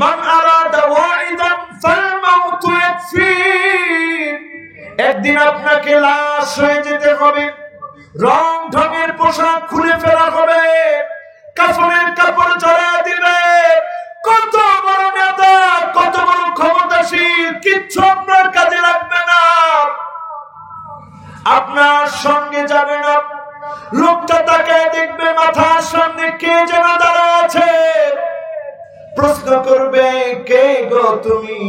মান আরাদা ওয়াইদান ফালমাউতু ইয়াকফি। একদিন আপনাকে লাশ হয়ে যেতে হবে, রং ঢঙের পোশাক খুলে ফেলা হবে, কাফনের কাপড় জড়ায় দিবে। কত বড় নেতা, কত বড় ক্ষমতাশীল, কিচ্ছু আপনার কাজে লাগবে না, আপনার সঙ্গে যাবে না। লোকটা তাকে দেখবে, মাথার সামনে কে যেন দাঁড়া আছে, প্রশ্ন করবে, কে গো তুমি?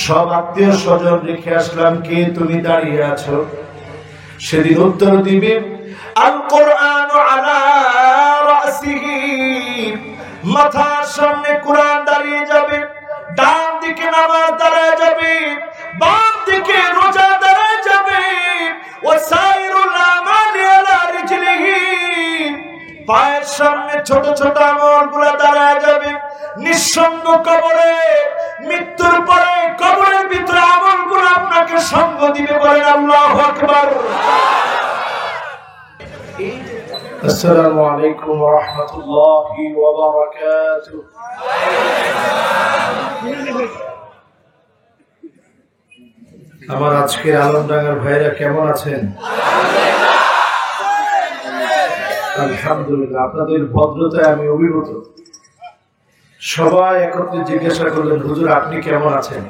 সব আত্মীয় স্বজন রেখে আসলাম, কে তুমি দাঁড়িয়ে আছো? সেদিন উত্তর দিবে, আল কোরআন আলা রাসিহি। মাথার সামনে কোরআন দাঁড়িয়ে যাবে, ডান দিকে নামাজ দাঁড়ায় যাবে, বাম দিকে রোজা দাঁড়ায় যাবে। ওয়াসাইরুল আমালি আলা রিজলিহি। পায়ের সামনে ছোট ছোট আমলগুলো দাঁড়ায় যাবে। নিঃসঙ্গ কবরে, মৃত্যুর পরে কবরের ভিতরে আমলগুলো আপনাকে সঙ্গ দিবে। বলেন আল্লাহু আকবার। আসসালামু আলাইকুম ওয়া রাহমাতুল্লাহি ওয়া বারাকাতুহু। আমার আজকের আলমডাঙ্গার ভাইরা কেমন আছেন? আলহামদুলিল্লাহ। আপনাদের ভদ্রতায় আমি অভিভূত। সবাই একত্রে জিজ্ঞাসা করলেন, হুজুর আপনি কেমন আছেন?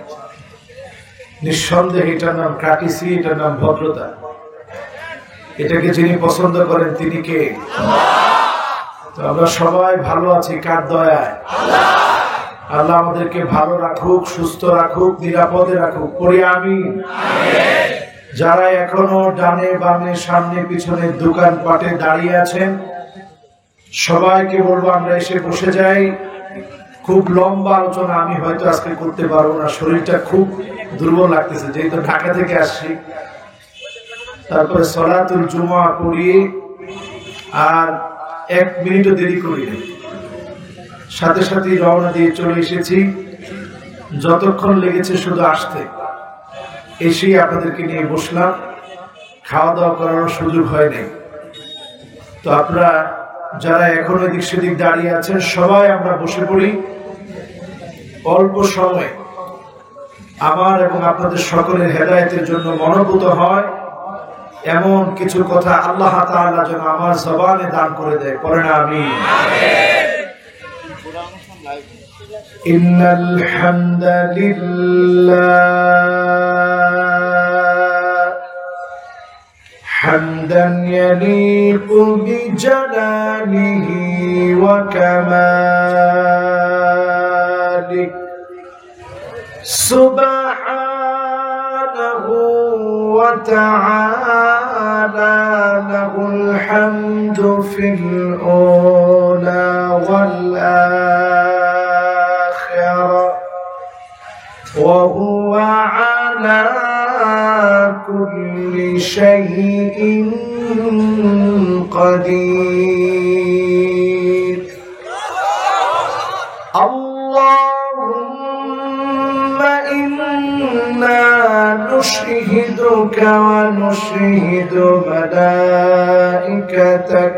নিঃসন্দেহে এটার নাম কাটিসি, এটার নাম ভদ্রতা। এটাকে যিনি পছন্দ করেন তিনি কে? তো আমরা সবাই ভালো আছি কার দয়ায়? আল্লাহ আমাদেরকে ভালো রাখুক, সুস্থ রাখুক, নিরাপদে রাখুক। পড়ি আমিন। যারা এখনো ডানে বামে সামনে পিছনে দোকান পাটে দাঁড়িয়ে আছেন, সবাইকে বলবো আমরা এসে বসে যাই। খুব লম্বা আলোচনা আমি হয়তো আজকে করতে পারবো না, শরীরটা খুব দুর্বল লাগতেছে, যেহেতু ঢাকা থেকে আসছি। তারপরে সলাতুল জুমা পড়ি, আর 1 মিনিটও দেরি করি না, সাথে সাথে রওনা দিয়ে চলে এসেছি। যতক্ষণ লেগেছে শুধু আসতে, এসেই আপনাদেরকে নিয়ে বসলাম, খাওয়া দাওয়া করার সুযোগ হয় নাই। তো আপনারা যারা এখন এদিক সেদিক দাঁড়িয়ে আছেন, সবাই আমরা বসে পড়ি। অল্প সময় আমার এবং আপনাদের সকলের হেদায়েতের জন্য মনোভূত হয় এমন কিছু কথা আল্লাহ তাআলা যেন আমার জবানে দান করে দেয়। পড়েন আমিন। ইন্নাল হামদালিল্লাহ হামদান ইয়ালিকু বিজালালিহি ওয়া কামালিহি সুবহানাহু ওয়া তাআলা লাহুল হামদু ফিল উলা ওয়াল আখিরা ওয়া হুয়া আলা কুল্লি শাইইন কাদির। আল্লাহুম্মা ইন্না নুশহিদুকা ওয়া নুশহিদু মালাইকাতাক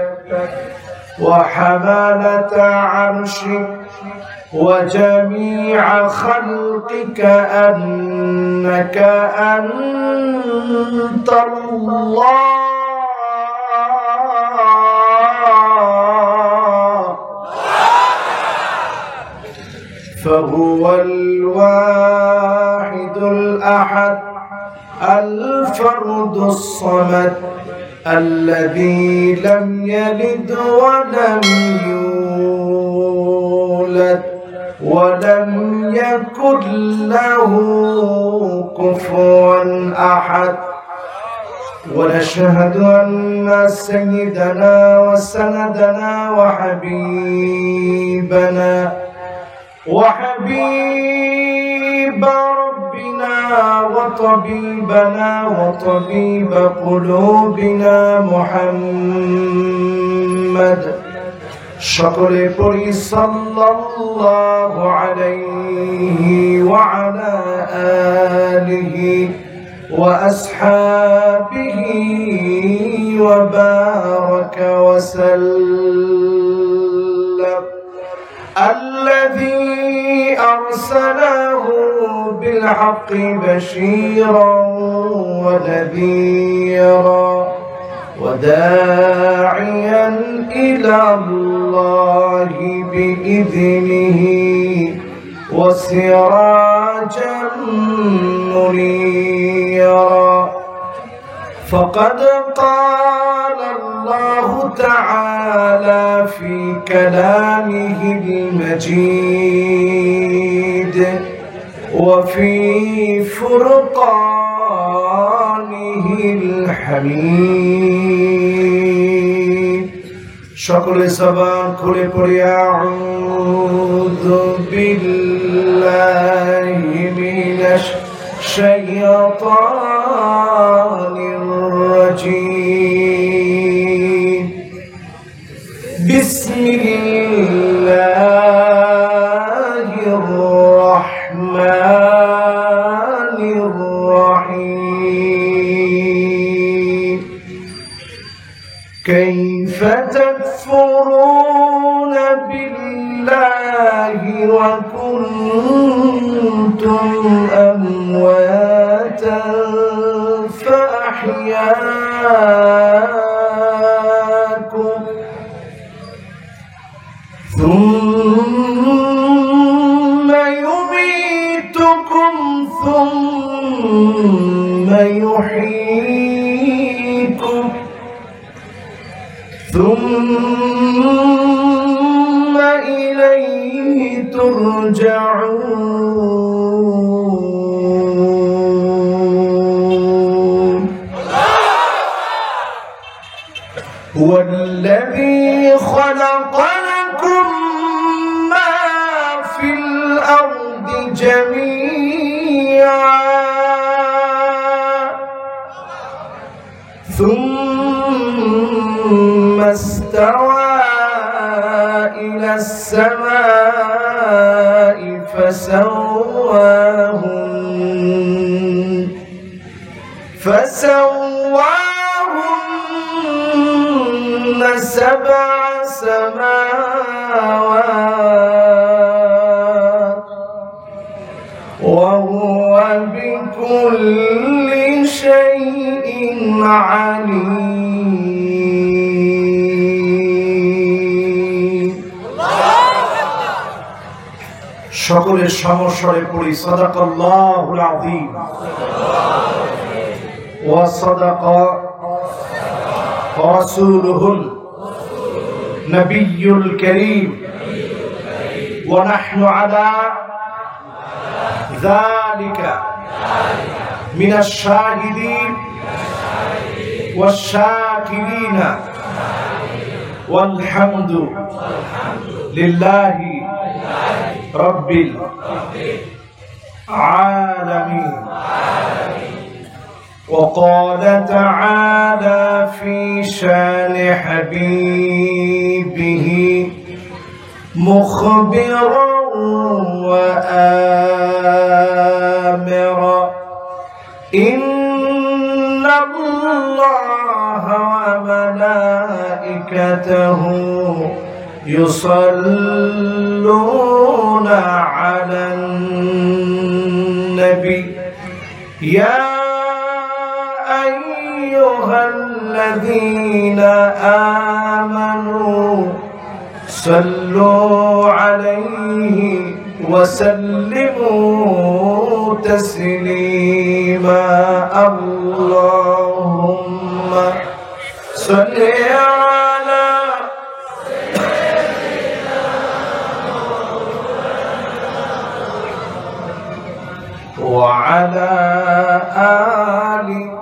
ওয়া হামালাতা আরশিক وجميع خلقك أنك أنت الله فهو الواحد الأحد الفرد الصمد الذي لم يلد ولم يولد ولم يكن له كفوا أحد. ونشهد أن سيدنا وسندنا وحبيب ربنا وطبيبنا وطبيب قلوبنا محمد সকলে পড়ি সাল্লাল্লাহু আলাইহি ওয়া আলা আলিহি ওয়া আসহাবিহি ওয়া বারাকা ওয়া সাল্লাম। الذي بالحق بشيرا ونذيرا وداعيا إلى الله بإذنه وسراجا منيرا فقد قال الله تعالى في كلامه المجيد وفي فرقانه الحميد সকলে জবান খুলে পড়ি আউযু বিল্লাহি মিনাশ শাইতানির রাজীম বিসমিল্লাহির রাহমানির রাহিম কাইফা تكفرون بالله وكنتم أمواتا فأحياكم ثم يميتكم ثم يحييكم ثم إليه ترجعون هو الذي خلق لكم ما في الأرض جميعا ثم استوى إلى السماء فسواهن سبع سماوات وهو بكل شيء عليم সকলের সমস্বরে পড়ি সাদাকাল্লাহুল আযীম ওয়া সাদাকা রাসূলুহুল নবিয়্যুল কারীম ওয়া নাহনু আলা যালিকা মিনাশ শাহিদিন ওয়াশ শাকিরিন ওয়াল হামদু লিল্লাহি রাব্বিল আলামিন وقال تعالى في شان حبيبه مخبرا وآمرا إن الله وملائكته يصلون على النبي يا أيها الذين آمنوا صلوا عليه وسلموا تسليما اللهم صل على وعلى آل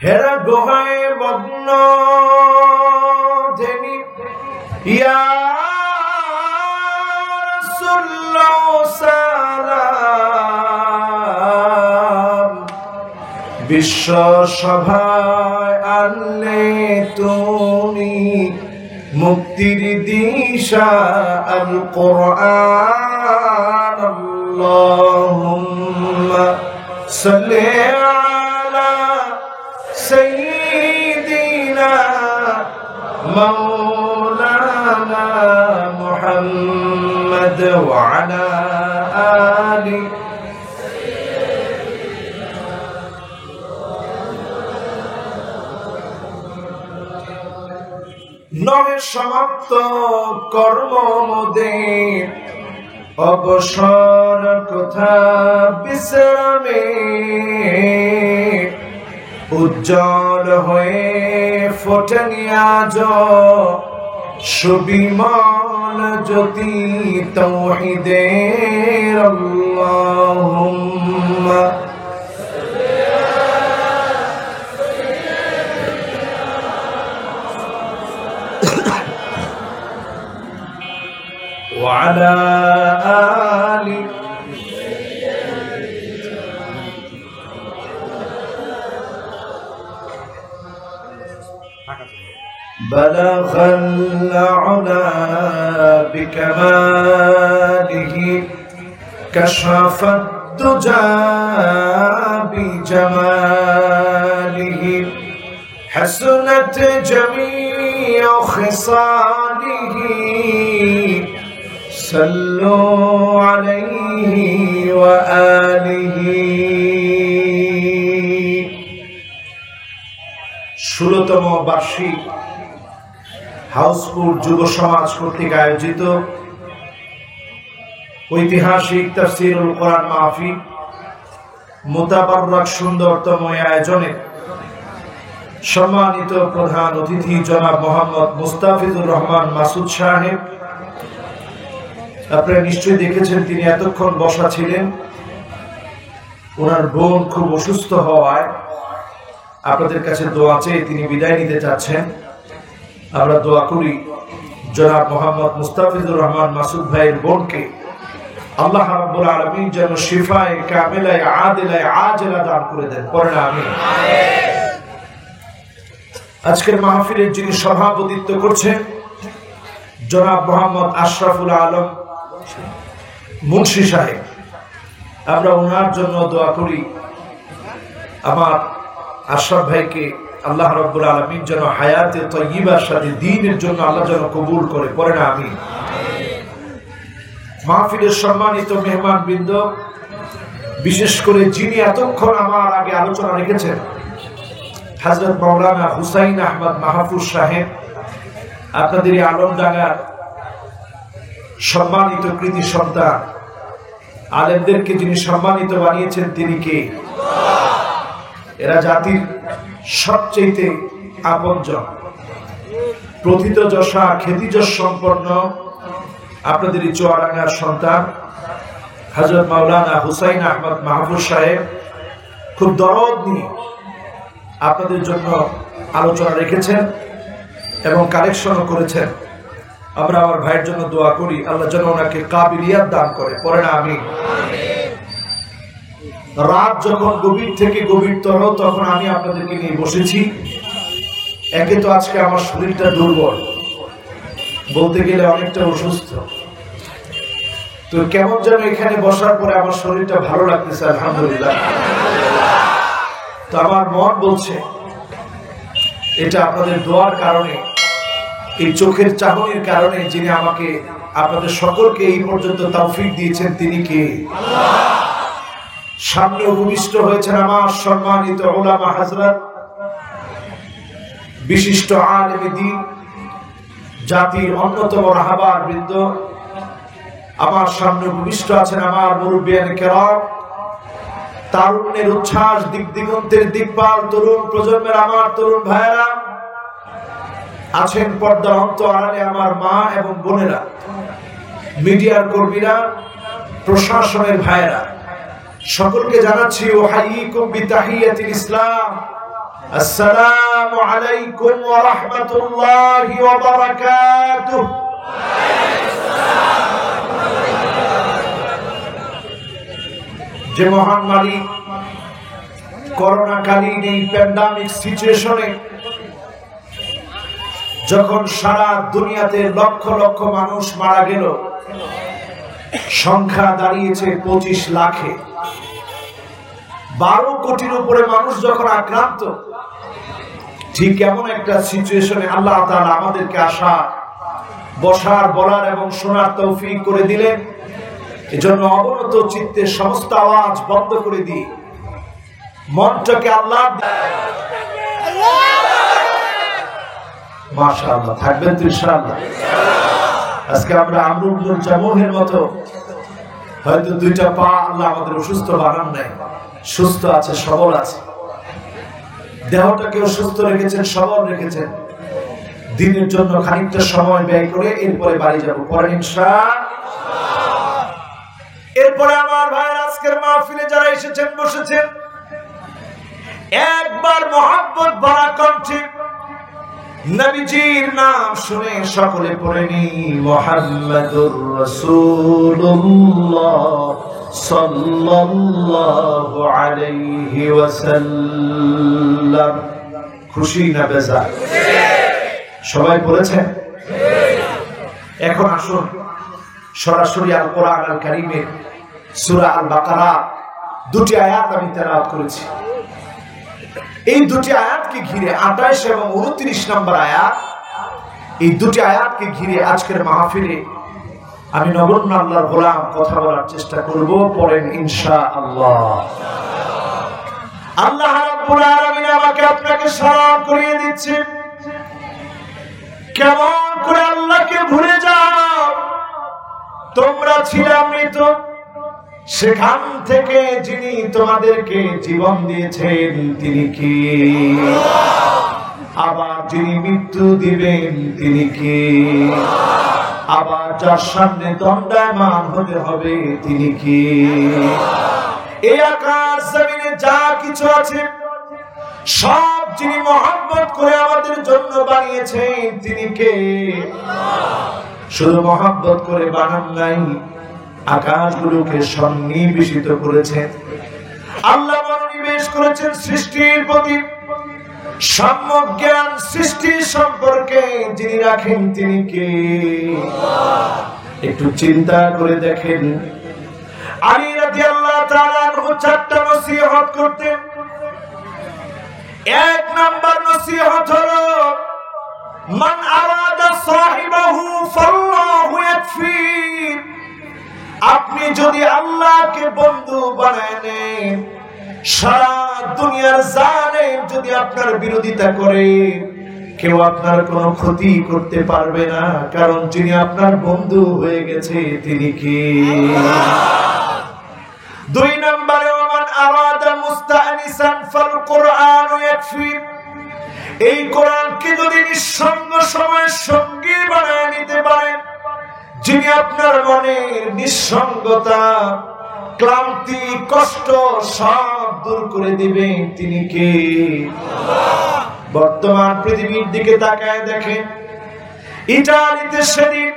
হেরা গোহায় মগ্ন ধেনি ইয়া রাসূলুল্লাহ সালাম বিশ্ব সভায় আনলে তুমি মুক্তির দিশা আল কোরআন আল্লাহুম্মা সাল্লি আলা سيدنا مولانا محمد وعلى آله নহে সমাপ্ত কর্ম মোদের অবসর কথা বিশ্রামে উজ্জ্বল হয়ে ফোটেনি আজ সুবিমল জ্যোতি তাওহীদের আল্লাহুম্মা وعلى آل بلغ العلا بكماله كشف الدجى بجماله حسنت جميع خصاله صلوا عليه وآله 16তম বার্ষিক হাউসফুল যুব সমাজ কর্তৃক আয়োজিত ঐতিহাসিক তাফসীরুল কোরআন মাহফিল মুতাবাররাক সুন্দরতম আয়োজনে সম্মানিত প্রধান অতিথি জনাব মোহাম্মদ মুস্তাফিজুর রহমান মাসুদ সাহেব, আপনারা নিশ্চয়ই দেখেছেন তিনি এতক্ষণ বসা ছিলেন। ওনার বোন খুব অসুস্থ হওয়ায় আপনাদের কাছে দোয়া চেয়ে তিনি বিদায় নিতে চাচ্ছেন। আমরা দোয়া করি জনাব মোহাম্মদ মুস্তাফিজুর রহমান মাসুদ ভাইয়ের বোনকে আল্লাহ রাব্বুল আলামিন যেন শিফায়ে কামিলায়ে আদিলায়ে আজেলা দান করে দেন, পড়েন আমিন। আজকের মাহফিলের যিনি সভাপতিত্ব করছেন জনাব মোহাম্মদ আশরাফুল আলম মুন্সি সাহেব, আমরা ওনার জন্য দোয়া করি আমার আশরাফ ভাইকে আল্লাহ রাব্বুল আলামিন যেন হায়াতে তাইয়্যিবার সাথে দ্বীনের জন্য আল্লাহ যেন কবুল করে, পড়েন আমিন। মাহফিলের সম্মানিত মেহমানবৃন্দ, বিশেষ করে যিনি এতক্ষণ আমার আগে আলোচনা রেখেছেন হযরত মাওলানা হুসাইন আহমদ মাহফুজ সাহেব, আপনাদের এই আলমডাঙ্গার সম্মানিত কৃতি সন্তান, আলেমদেরকে যিনি সম্মানিত বানিয়েছেন তিনি কে? এরা জাতির সবচেয়ে আপনজন, প্রথিতযশা খ্যাতিযশ সম্পন্ন আপনাদের এই চুয়াডাঙ্গার সন্তান হযরত মাওলানা হুসাইন আহমদ মাহফুজ সাহেব খুব দরদ নিয়ে আপনাদের জন্য আলোচনা রেখেছেন এবং কালেকশনও করেছেন। আমরা আমার ভাইয়ের জন্য দোয়া করি আল্লাহ যেন ওনাকে কাবিলিয়াত দান করে, পড়েন আমিন। রাত যখন গভীর থেকে গভীরতর তখন আমি আপনাদেরকে নিয়ে বসেছি। একে তো আজকে আমার শরীরটা দুর্বল, বলতে গেলে অনেকটা অসুস্থ, তো কেমন যেন এখানে বসার পরে আমার শরীরটা ভালো লাগতেছে আলহামদুলিল্লাহ। তো আমার মন বলছে এটা আপনাদের দোয়ার কারণে, এই চোখের চাহনির কারণে যিনি আমাকে আপনাদের সকলকে এই পর্যন্ত তৌফিক দিয়েছেন তিনি কে? সামনে উপবিষ্ট হয়েছেন আমার সম্মানিত উলামা হযরত, বিশিষ্ট আলেম দ্বীন, জাতির অন্যতম রাহবার বৃন্দ। আমার সামনে উপবিষ্ট আছেন আমার মুরব্বিয়ানে কেরাম, তারুণ্যের উচ্ছ্বাস, দিক দিগন্তের দিকপাল তরুণ প্রজন্মের আমার তরুণ ভাইয়েরা আছেন, পর্দার অন্তরালে আমার মা এবং বোনেরা, মিডিয়ার কর্মীরা, প্রশাসনের ভাইয়েরা, সকলকে জানাচ্ছি ওয়াহাইকুম বিতাহিয়াতিল ইসলাম, আসসালামু আলাইকুম ওয়া রাহমাতুল্লাহি ওয়া বারাকাতুহু। যে মহান মালিক করোনাকালীন এই প্যান্ডামিক সিচুয়েশনে যখন সারা দুনিয়াতে লক্ষ লক্ষ মানুষ মারা গেল, সংখ্যা দাঁড়িয়েছে 25 লাখে, 12 কোটির উপরে মানুষ যখন আক্রান্ত, ঠিক এমন একটা সিচুয়েশনে আল্লাহ তাআলা আমাদেরকে আসা, বসার, বলার এবং শোনার তৌফিক করে দিলেন। এজন্য অবনত চিত্তে সমস্ত আওয়াজ বন্ধ করে দিই, মনটাকে আল্লাহ মাশাআল্লাহ থাকবেন তো ইনশাআল্লাহ। আজকে আমরা আমরু ইবনুল জামুহের মতো হয়তো দুইটা পা আল্লাহ আমাদের অসুস্থ বানান নাই, সুস্থ আছে, সবল আছে, দেহটাকেও সুস্থ রেখেছেন, সবল রেখেছেন। দিনের জন্য খানিকটা সময় ব্যয় করে এরপরে বাড়ি যাব, পরে ইনশাআল্লাহ। এরপরে আমার ভাইয়ের আজকের মাহফিলে যারা এসেছেন, বসেছেন, একবার মহব্বত ভরা কণ্ঠে নবীজির নাম শুনে সকলে পড়ে নি মুহাম্মাদুর রাসূলুল্লাহ সাল্লাল্লাহু আলাইহি ওয়াসাল্লাম। খুশি না বেজার? সবাই পড়েছেন? এখন আসুন সরাসরি আল কোরআন আল কারীমের সূরা আল বাকারা দুটি আয়াত আমি তেলাওয়াত করেছি। এই দুটি আয়াতকে ঘিরে 28 এবং 29 নম্বর আয়াত, এই দুটি আয়াতকে ঘিরে আজকের মাহফিলে আমি নগণ্য আল্লাহর গোলাম কথা বলার চেষ্টা করব। পড়েন ইনশাআল্লাহ। আল্লাহ রাব্বুল আলামিন আমাকে আপনাকে স্মরণ করিয়ে দিচ্ছে, কেমন করে আল্লাহকে ভুলে যাও। তোমরা ছিলে মৃত, সেখান থেকে যিনি তোমাদেরকে জীবন দিয়েছেন তিনি কি? আবার যিনি মৃত্যু দিবেন তিনি কি? আবার যার সামনে দণ্ডায়মান হতে হবে তিনি কি? এই আকাশ জমিনে যা কিছু আছে সব যিনি মহব্বত করে আমাদের জন্য বানিয়েছেন তিনি কে? শুধু মহব্বত করে বানান নাই, আকাশগুলোকে সন্নিবেশিত করেছেন। আল্লাহ মনোনিবেশ করেছেন সৃষ্টির প্রতি, সম্যক জ্ঞান সৃষ্টি সম্পর্কে যিনি রাখেন তিনি কে? একটু চিন্তা করে দেখেন। আলী রাদিয়াল্লাহু তাআলা আনহু 4টা নসিহত করতেন। এক নাম্বার নসিহত হলো মান আরাদা সাহিবাহু ফাল্লাহু ইয়াকফি। আপনি যদি আল্লাহকে বন্ধু বানায় নেন, সারা দুনিয়ার জালেম যদি আপনার বিরোধিতা করে, কেউ আপনার কোনো ক্ষতি করতে পারবে না, কারণ যিনি আপনার বন্ধু হয়ে গেছে তিনি কি? দুই নম্বরে ওমান আরাদা মুস্তানিসান ফাল কুরআনু ইয়াকফি। এই কোরআনকে যদি নিঃসঙ্গ সময়ের সঙ্গী বানায় নিতে পারেন, যিনি আপনার মনের নিঃসঙ্গতা, ক্লান্তি, কষ্ট সব দূর করে দিবেন তিনি কে? বর্তমান পৃথিবীর দিকে তাকায় দেখেন, ইটালিতে সেদিন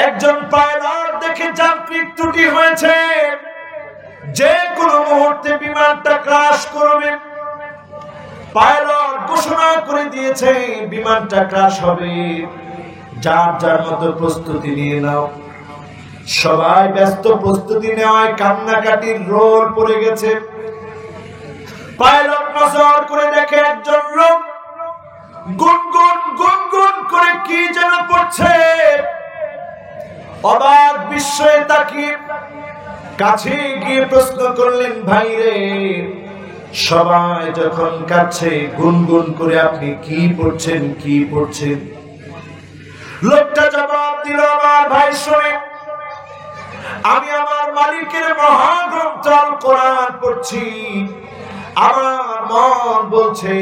একজন পাইলট দেখে যান্ত্রিক ত্রুটি হয়েছে, যে কোনো মুহূর্তে বিমানটা ক্র্যাশ করবে। পাইলট ঘোষণা করে দিয়েছে বিমানটা ক্র্যাশ হবে, যার যার মতো প্রস্তুতি নিয়ে নাও। সবাই ব্যস্ত প্রস্তুতি নেওয়ায় কান্নাকাটির রোল পড়ে গেছে। পাইলট নজর করে দেখে একজন লোক গুনগুন গুনগুন করে কি যেন পড়ছে। অবাক বিস্ময়ে তাকিয়ে কাছে গিয়ে প্রশ্ন করলেন, ভাই রে, সবাই যখন কাছে গুনগুন করে আপনি কি পড়ছেন, কি পড়ছেন? লোকটা জবাব দিল, আমার ভাই শোনে, আমি আমার মালিকের মহাগ্রন্থ আল কোরআন পড়ছি। আমার মন বলছে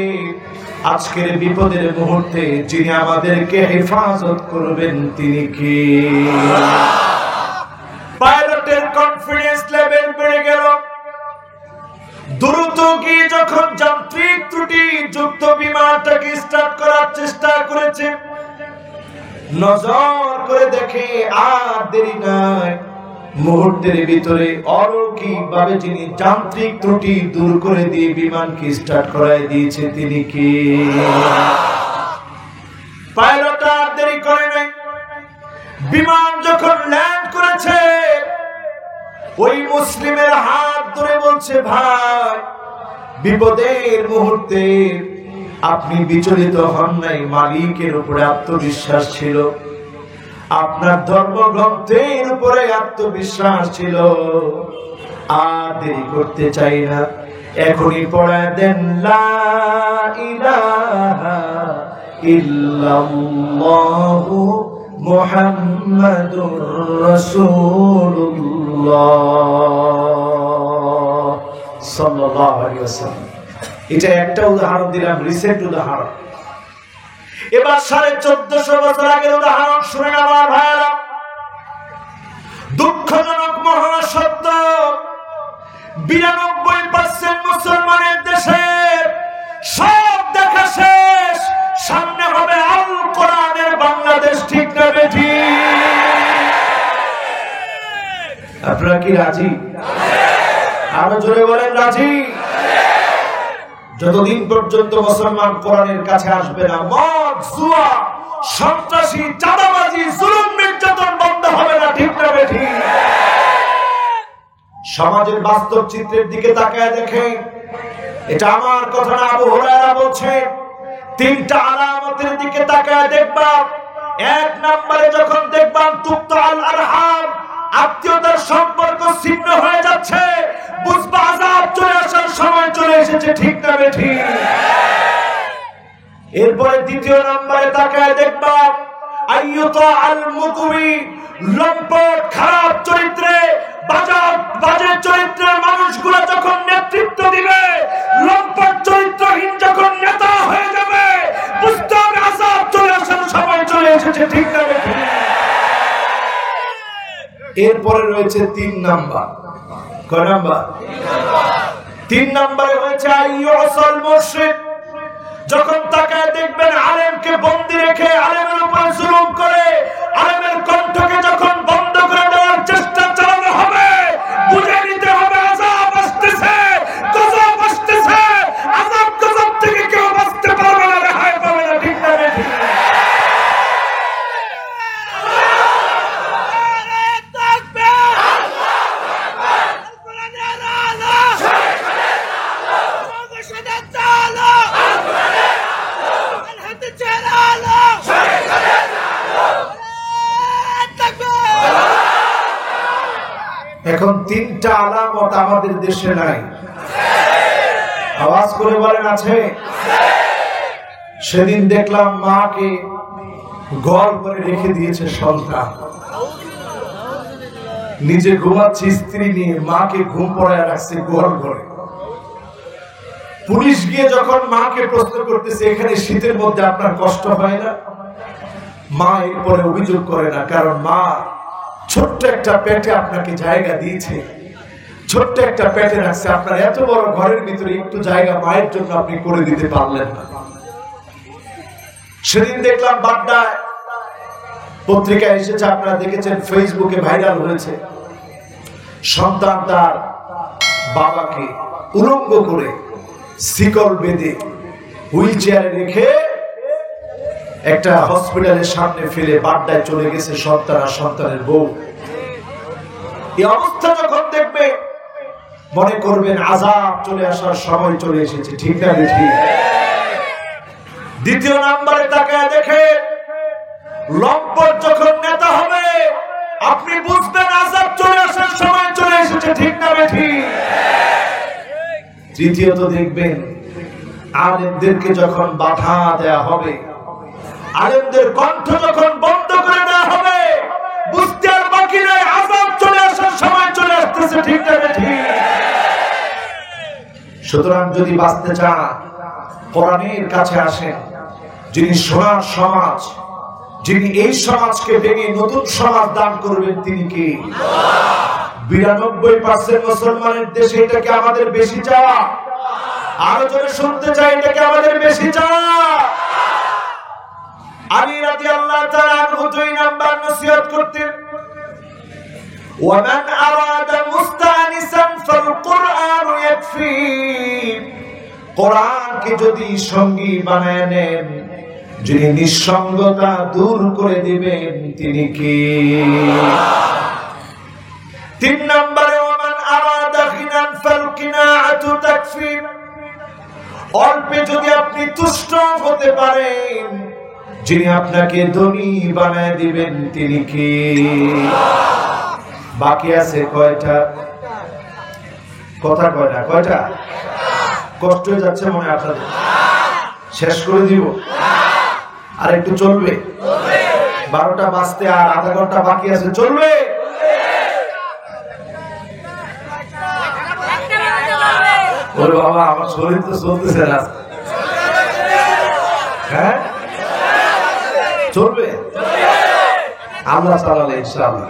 আজকের বিপদের মুহূর্তে যিনি আমাদেরকে হেফাজত করবেন তিনি কে? পাইলটের কনফিডেন্স লেভেল বেড়ে গেল। দ্রুত গিয়ে যখন যান্ত্রিক ত্রুটি যুক্ত বিমানটাকে স্টার্ট করার চেষ্টা করেছে, নজর করে দেখে আর দেরি নাই, মুহূর্তের ভিতরে অলৌকিক ভাবে যিনি যান্ত্রিক ত্রুটি দূর করে দিয়ে বিমানকে স্টার্ট করায় দিয়েছে তিনি কে? পাইলট আর দেরি করে নাই। বিমান যখন ল্যান্ড করেছে, ওই মুসলিমের হাত ধরে বলছে, ভাই, বিপদের মুহূর্তে আপনি বিচলিত হন নাই, মালিকের উপরে আত্মবিশ্বাস ছিল, আপনার ধর্মগ্রন্থের উপরে আত্মবিশ্বাস ছিল। আর দেরি করতে চাই না, এখনই পড়ায় দেন লা ইলাহা ইল্লাল্লাহু মুহাম্মাদুর রাসূলুল্লাহ সাল্লাল্লাহু আলাইহি ওয়াসাল্লাম। এটা একটা উদাহরণ দিলাম, রিসেন্ট উদাহরণ। এবার 1450 বছর আগের উদাহরণ শুনে আমার ভাইরা, দুঃখজনক মহা সত্য, 92% মুসলমানের দেশে সব দেখা শেষ, সামনে হবে আল কোরআনের বাংলাদেশ। ঠিক না বেঠি? আপনারা কি রাজি? আরো জোরে বলেন রাজি? যতদিন পর্যন্ত মুসলমান কোরআনের কাছে আসবে না, মদ, জুয়া, সন্ত্রাসী, চাঁদাবাজি, জুলুম, নির্যাতন বন্ধ হবে না। ঠিক না বেঠি? সমাজের বাস্তব চিত্রের দিকে তাকায় দেখেন, এটা আমার কথা না, আবু হুরায়রা বলছে, 3টা আলামতের দিকে তাকায় দেখবা। 1 নম্বরে যখন দেখবান তুকতাল আরহাম, আত্মীয়তার সম্পর্ক ছিন্ন হয়ে যাচ্ছে, বুঝবা আযাব চলে আসার সময় চলে এসেছে। ঠিক না বেঠি? এরপরে 2 নম্বরে তাকায় দেখবা আইয়ুতা আল মুকবি, লম্পট, খারাপ চরিত্রে, বাজে চরিত্রের মানুষগুলো যখন নেতৃত্ব দিবে, লম্পট চরিত্রহীন যখন নেতা হয়ে যাবে, বুঝতে হবে আযাব চলে আসার সময় চলে এসেছে। ঠিক না বেঠি? এরপরে রয়েছে 3 নাম্বার। কয় নাম্বার? 3 নম্বরে হয়েছে আইয়ুসাল মুশরিক, যখন তাকায় দেখবেন আলেমকে বন্দী রেখে আলেমের উপর জুলুম করে, আলেমের কণ্ঠকে যখন বন্ধ করে দেওয়ার চেষ্টা চালানো হবে, বুঝে নিতে হবে আযাব আসতেছে, গজব আসতেছে। আযাব গজব থেকে কেউ বাঁচতে পারবে না, রেহাই পাবে না। ঠিক না বেঠি? এখন 3টা আলামত আমাদের দেশে নাই। আওয়াজ করে বলেন আছে? সেদিন দেখলাম মাকে ঘর করে রেখে দিয়েছে সন্তান, নিজে ঘুমাচ্ছে, স্ত্রী নিয়ে মাকে ঘুম পড়ায় রাখছে ঘর ঘরে। পুলিশ গিয়ে যখন মাকে প্রশ্ন করতেছে, এখানে শীতের মধ্যে আপনার কষ্ট হয় না? মা এরপরে অভিযোগ করে না, কারণ মা ছোট্ট একটা পেটে আপনাকে জায়গা দিয়েছে, ছোট্ট একটা পেটে রাখছে, আপনার এত বড় ঘরের ভিতরে একটু জায়গা মায়ের জন্য আপনি করে দিতে পারলেন না। সেদিন দেখলাম বাড্ডায় পত্রিকা এসেছে, আপনারা দেখেছেন, ফেসবুকে ভাইরাল হয়েছে, সন্তান তার বাবাকে উলঙ্গ করে শিকল বেঁধে হুইল চেয়ারে রেখে একটা হসপিটালের সামনে ফেলে বাড্ডায় চলে গেছে সন্তান আর সন্তানের বউ। এই অবস্থা যখন দেখবে মনে করবেন আযাব চলে আসার সময় চলে এসেছে। ঠিক না বেঠি? 2 নম্বরে তাকায় দেখে, লম্পট যখন নেতা হবে, আপনি বুঝবেন আযাব চলে আসার সময় চলে এসেছে। ঠিক না বেঠি? 3য়ত দেখবেন আলেমদেরকে যখন বাধা দেয়া হবে, আলেমদের কণ্ঠ যখন বন্ধ করে দেওয়া হবে, বুঝতে আর বাকি নেই আযাব চলে আসার সময় চলে আসতেছে। ঠিক না বেঠি? সুতরাং যদি বাঁচতে চান, কোরআনের কাছে আসেন। যিনি সোনার সমাজ, যিনি এই সমাজকে ভেঙে নতুন সমাজ দান করবেন, তিনি কি? 92% মুসলমানের দেশে এটাকে আমাদের বেশি চাওয়া। আরো জোরে শুনতে চাই, এটাকে আমাদের বেশি চাওয়া। আলী রাদিয়াল্লাহু তাআলা আনহু 2 নাম্বার নসিহত করতেন, ওয়ামান আরাদা মুস্তানিসান ফাল কুরআন ইয়াকফি, কোরআনকে যদি সঙ্গী বানায় নেন, যিনি নিঃসঙ্গতা দূর করে দিবেন, তিনি কি? 3 নম্বরে ওয়ামান আরাদা গিনান ফাল কিনাআতু তাকফি, অল্পে যদি আপনি তুষ্ট হতে পারেন, যিনি আপনাকে ধনী বানায় দিবেন তিনি কি? বাকি আছে কয়টা? কথা কয় না, কয়টা? কষ্ট হয়ে যাচ্ছে মনে আপনাদের? শেষ করে দিব? আর একটু চলবে? 12টা বাজতে আর আধা ঘন্টা বাকি আছে, চলবে? ওরে বাবা, আমার শরীর তো চলতেছে না। হ্যাঁ, চলবে? আল্লাহ চালালে ইনশাআল্লাহ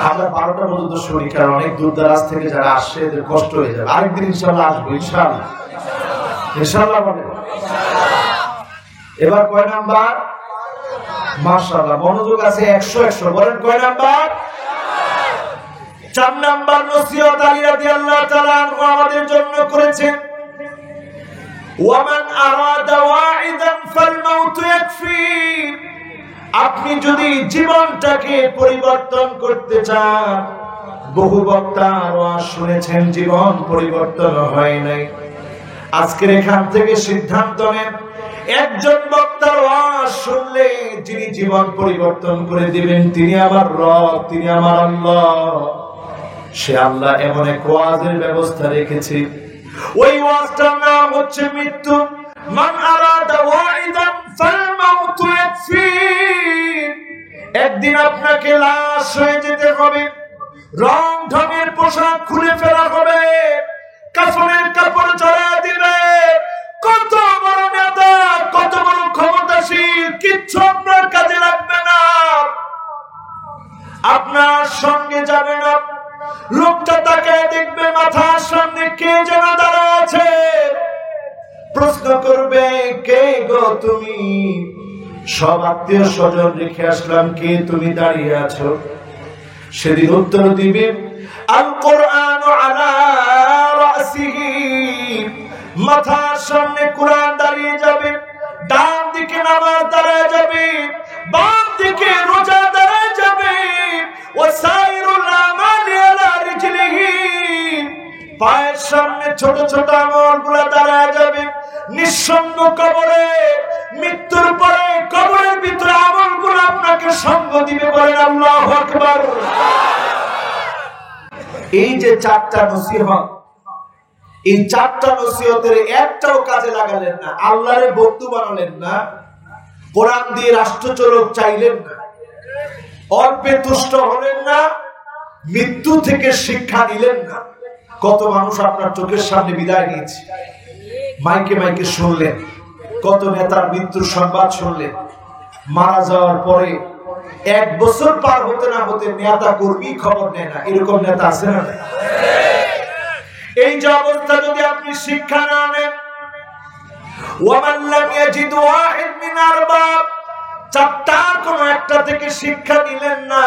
আমরা 12টা পর্যন্ত শুনি, কারণ অনেক দূর দারাজ থেকে যারা আসছে এদের কষ্ট হয়ে যাবে। আরেকদিন ইনশাআল্লাহ আসবো, ইনশাআল্লাহ। ইনশাআল্লাহ বলে। এবার কয় নাম্বার? মাশাআল্লাহ, মনোযোগ আছে 100 বলেন কয় নাম্বার? 4 নাম্বার নসিহত আলী রাদিয়াল্লাহু তাআলা আনহু আমাদের জন্য করেছেন, ওয়ামান আরাদা ওয়াইদান ফাল মাউত ইয়াকফি। আপনি যদি জীবনটাকে পরিবর্তন করতে চান, বহু বক্তার ওয়াজ শুনেছেন, জীবন পরিবর্তন হয় নাই। আজকের এখান থেকে সিদ্ধান্ত নেন, একজন বক্তার ওয়াজ শুনলে যিনি জীবন পরিবর্তন করে দিবেন তিনি আমার রব, তিনি আমার আল্লাহ। সে আল্লাহ এমন এক ওয়াজের ব্যবস্থা রেখেছে, ওই ওয়াজটার নাম হচ্ছে মৃত্যু। মান আরাদা ওয়াইদান ফাল মাউত ইয়াকফি। একদিন আপনাকে লাশ হয়ে যেতে হবে, রং ঢঙের পোশাক খুলে ফেলা হবে, কাফনের কাপড় জড়ায় দিবে। কত বড় নেতা, কত বড় ক্ষমতাশীল, কিচ্ছু আপনার কাজে লাগবে না, আপনার সঙ্গে যাবে না। লোকটা তাকায় দেখবে মাথার সামনে কে যেন দাঁড়া আছে, প্রশ্ন করবে কে গো তুমি? সব আত্মীয় স্বজন রেখে আসলাম, কে তুমি দাঁড়িয়ে আছো? সেদিন উত্তর দিবে আল কোরআন আলা রাসিহি। মাথার সামনে কোরআন দাঁড়িয়ে যাবে, ডান দিকে নামাজ দাঁড়ায় যাবে, বাম দিকে রোজা দাঁড়ায় যাবে। ওয়াসাইরুল আমালি আলা রিজলিহি। পায়ের সামনে ছোট ছোট আমলগুলো দাঁড়ায় যাবে। নিঃসঙ্গ কবরে, মৃত্যুর পরে কবরের ভিতরে আমলগুলো আপনাকে সঙ্গ দিবে। বলেন আল্লাহু আকবার। এই যে 4টা নসিহত, এই 4টা নসিহতের একটাও কাজে লাগালেন না, আল্লাহরে বন্ধু বানালেন না, কোরআন দিয়ে রাষ্ট্র চলক চাইলেন না, অল্পে তুষ্ট হলেন না, মৃত্যু থেকে শিক্ষা নিলেন না। কত মানুষ আপনার চোখের সামনে বিদায় নিয়েছে, মাইকে মাইকে শুনলেন, কত নেতার মৃত্যুর সংবাদ শুনলেন। মারা যাওয়ার পরে 1 বছর পার হতে না হতে নেতা কর্মী খবর নেয় না, এরকম নেতা আছে না? এই যে অবস্থা যদি আপনি শিক্ষা না নেন, ওয়ামান লাম ইয়াজিদ ওয়াহিদ মিন আরবাব, 4টার কোন একটা থেকে শিক্ষা নিলেন না,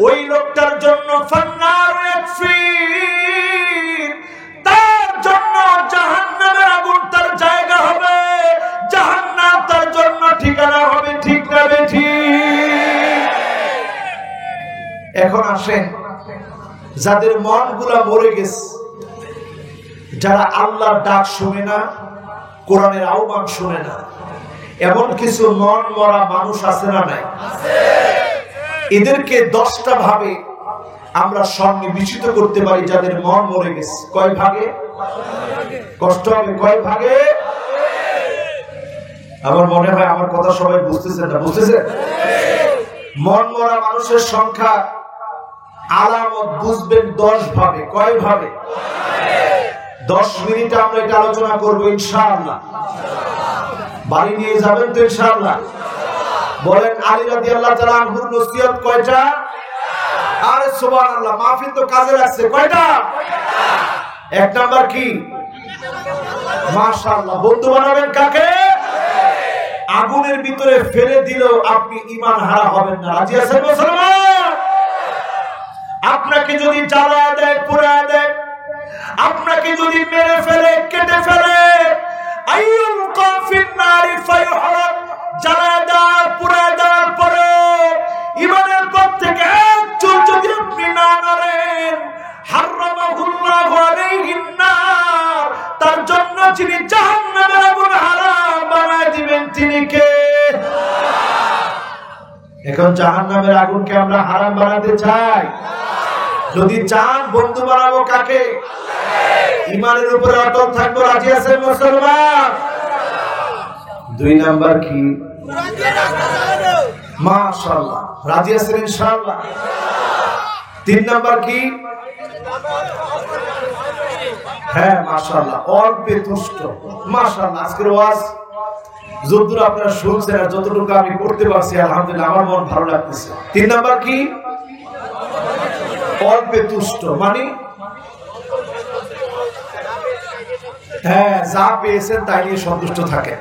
ওই লোকটার জন্য ফান্নার ইয়াকফি। তার জন্য জাহান্নামের আগুন তার জায়গা হবে, জাহান্নাম তার জন্য ঠিকানা হবে। ঠিক না বেঠিক? এখন আসেন, যাদের মনগুলা মরে গেছে, যারা আল্লাহর ডাক শুনে না, কোরআনের আহ্বান শুনে না, এমন কিছু মন মরা মানুষ আছে না নাই? এদেরকে 10টা ভাবে আমরা সন্নিবেশিত করতে পারি, যাদের মন মরে গেছে। কয় ভাগে? কষ্ট হবে কয় ভাগে? আমার মনে হয় আমার কথা সবাই বুঝতেছেন না, বুঝতেছেন? মন মরা মানুষের সংখ্যা আলামত বুঝবেন 10 ভাবে। কয় ভাবে? 10 মিনিটে আমরা এটা আলোচনা করবো ইনশাআল্লাহ। বাড়ি নিয়ে যাবেন তো ইনশাআল্লাহ? বলেন আলী রাদিয়াল্লাহু তাআলা আনহুর নসিহত কয়টা? আরে সুবহানাল্লাহ, মাহফিল তো কাজে লাগছে। কয়টা? 1 নাম্বার কি? মাশাআল্লাহ। বন্ধু বানাবেন কাকে? আগুনের ভিতরে ফেলে দিলেও আপনি ঈমান হারা হবেন না। রাজি আছেন মুসলমান? আপনাকে যদি জ্বালায় দেয়, পুড়ায় দেয়, আপনাকে যদি মেরে ফেলে, কেটে ফেলে, আইয়ুল কাফিন নারি ফায়ুহরাক, জ্বালায় দেওয়ার, পুড়ায় দেওয়ার পরে ঈমানের পথ থেকে এক চুল যদি আপনি না নড়েন, হারামাহুল্লাহু আলাইহিন নার, তার জন্য যিনি জাহান্নামের আগুন হারাম বানায় দিবেন তিনি কে? এখন জাহান্নামের আগুনকে আমরা হারাম বানাতে চাই? যদি চান বন্ধু বানাবো কাকে? ইমানের উপরে অটল থাকবো, রাজি আছেন মুসলমান? 2 নাম্বার কি? মাশাআল্লাহ, রাজি আছেন ইনশাআল্লাহ? 3 নাম্বার কি? হ্যাঁ মাশাআল্লাহ, অল্পে তুষ্ট। মাশাআল্লাহ, আজকের ওয়াজ যতদূর আপনারা শুনছেন আর যতটুকু আমি করতে পারছি আলহামদুলিল্লাহ আমার মন ভালো লাগতেছে। 3 নাম্বার কি? অল্পে তুষ্ট, মানে হ্যাঁ যা পেয়েছেন তাই নিয়ে সন্তুষ্ট থাকে।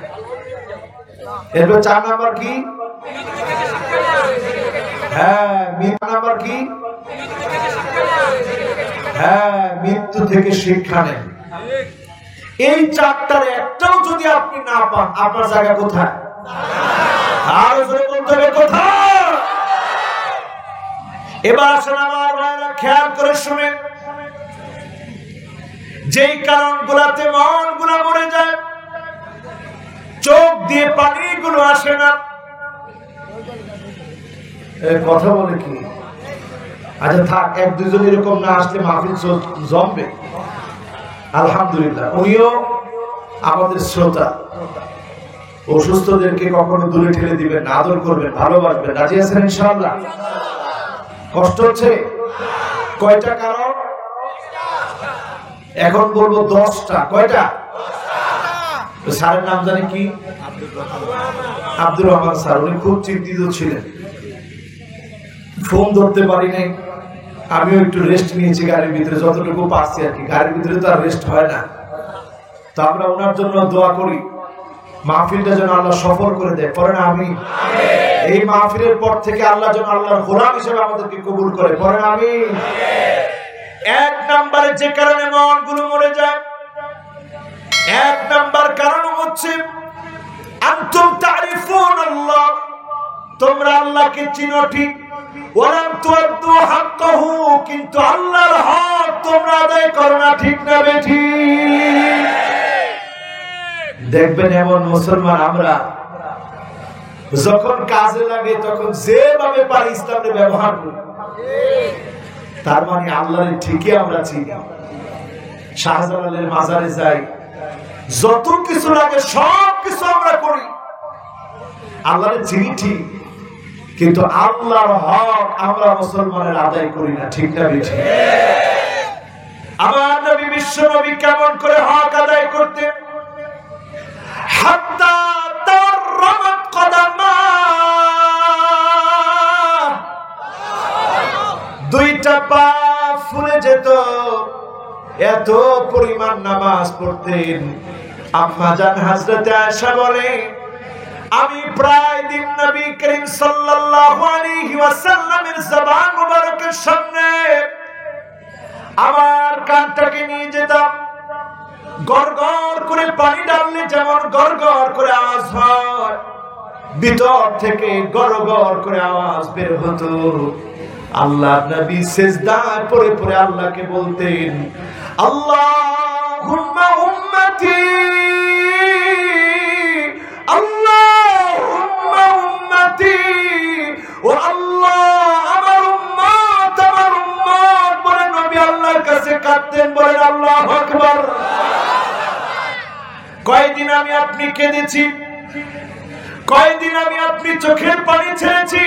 এরপর 4 নাম্বার কি? হ্যাঁ 3 নাম্বার কি? হ্যাঁ মৃত্যু থেকে শিক্ষা নেন। এই 4টার একটাও যদি আপনি না পান আপনার জায়গা কোথায়? আর জোরে বলতে হবে কোথায়? এবার আসেন আমার ভাইরা, খেয়াল করে শুনেন। যেই কারণগুলোতে মনগুলো মরে যায়, চোখ দিয়ে পানিগুলো আসে না, কথা বলে কি? আচ্ছা থাক, 1-2 জন এরকম না আসলে মাহফিল জমবে। আলহামদুলিল্লাহ, উনিও আমাদের শ্রোতা। অসুস্থদেরকে কখনো দূরে ঠেলে দিবেন না, আদর করবেন, ভালোবাসবেন। রাজি আছেন ইনশাআল্লাহ? কষ্ট হচ্ছে? কয়টা কারণ? এখন বলবো 10টা। কয়টা? স্যারের নাম জানি কি? আব্দুর রহমান স্যার। উনি খুব চিন্তিত ছিলেন, ফোন ধরতে পারি নাই। আমিও একটু রেস্ট নিয়েছি গাড়ির ভিতরে, যতটুকু পারছি আর কি। গাড়ির ভিতরে তো আর রেস্ট হয় না। তো আমরা ওনার জন্য দোয়া করি, মাহফিলটা যেন আল্লাহ সফল করে দেয়। পরে না আমি এই মাহফিলের পর থেকে আল্লাহ যেন আল্লাহর গোলাম হিসেবে আমাদেরকে কবুল করে। পরে না আমি 1 নম্বরে যে কারণে মনগুলো মরে যায়, 1 নম্বর কারণ হচ্ছে আনতুম তারিফুন আল্লাহ, তোমরা আল্লাহকে চিনো ঠিক, ওয়ালাম তুআদ্দু হাক্কাহু, কিন্তু আল্লাহর হক তোমরা আদায় করো না। ঠিক না বেঠিক? দেখবেন এমন মুসলমান আমরা যখন কাজে লাগে তখন যেভাবে পারি ইসলামের ব্যবহার করি, তার মানে আল্লাহর ঠিকই আমরা চিনি। শাহজালালের মাজারে যাই, যত কিছু লাগে সব কিছু আমরা করি, আল্লাহর চিনি ঠিক, কিন্তু আল্লাহর হক আমরা মুসলমানের আদায় করি না। ঠিক না বেঠিক? আমার নবী বিশ্ব নবী কেমন করে হক আদায় করতেন? হাত্তা তাওয়াররামাত কদামা, 2টা পা ফুলে যেত, এত পরিমাণ নামাজ পড়তেন। আম্মা জান হযরত আয়েশা বলে, আমি প্রায় দিন নবী করিম সাল্লাল্লাহু আলাইহি ওয়াসাল্লামের জবান মুবারকের সামনে আমার কানটাকে নিয়ে যেতাম, গড়গড় করে পানি ঢাললে যেমন গড়গড় করে আওয়াজ হয়, ভিতর থেকে গড়গড় করে আওয়াজ বের হতো। আল্লাহর নবী সিজদায় পড়ে পড়ে আল্লাহকে বলতেন, আল্লাহুম্মা উম্মতি, আল্লাহুম্মা উম্মতি, ও আল্লাহ আমার উম্মত, আমার উম্মত বলে নবী আল্লাহর কাছে কাঁদতেন। বলেন আল্লাহু আকবার। কয়দিন আমি আপনি কেঁদেছি, কয়দিন আমি আপনি চোখের পানি ছেড়েছি।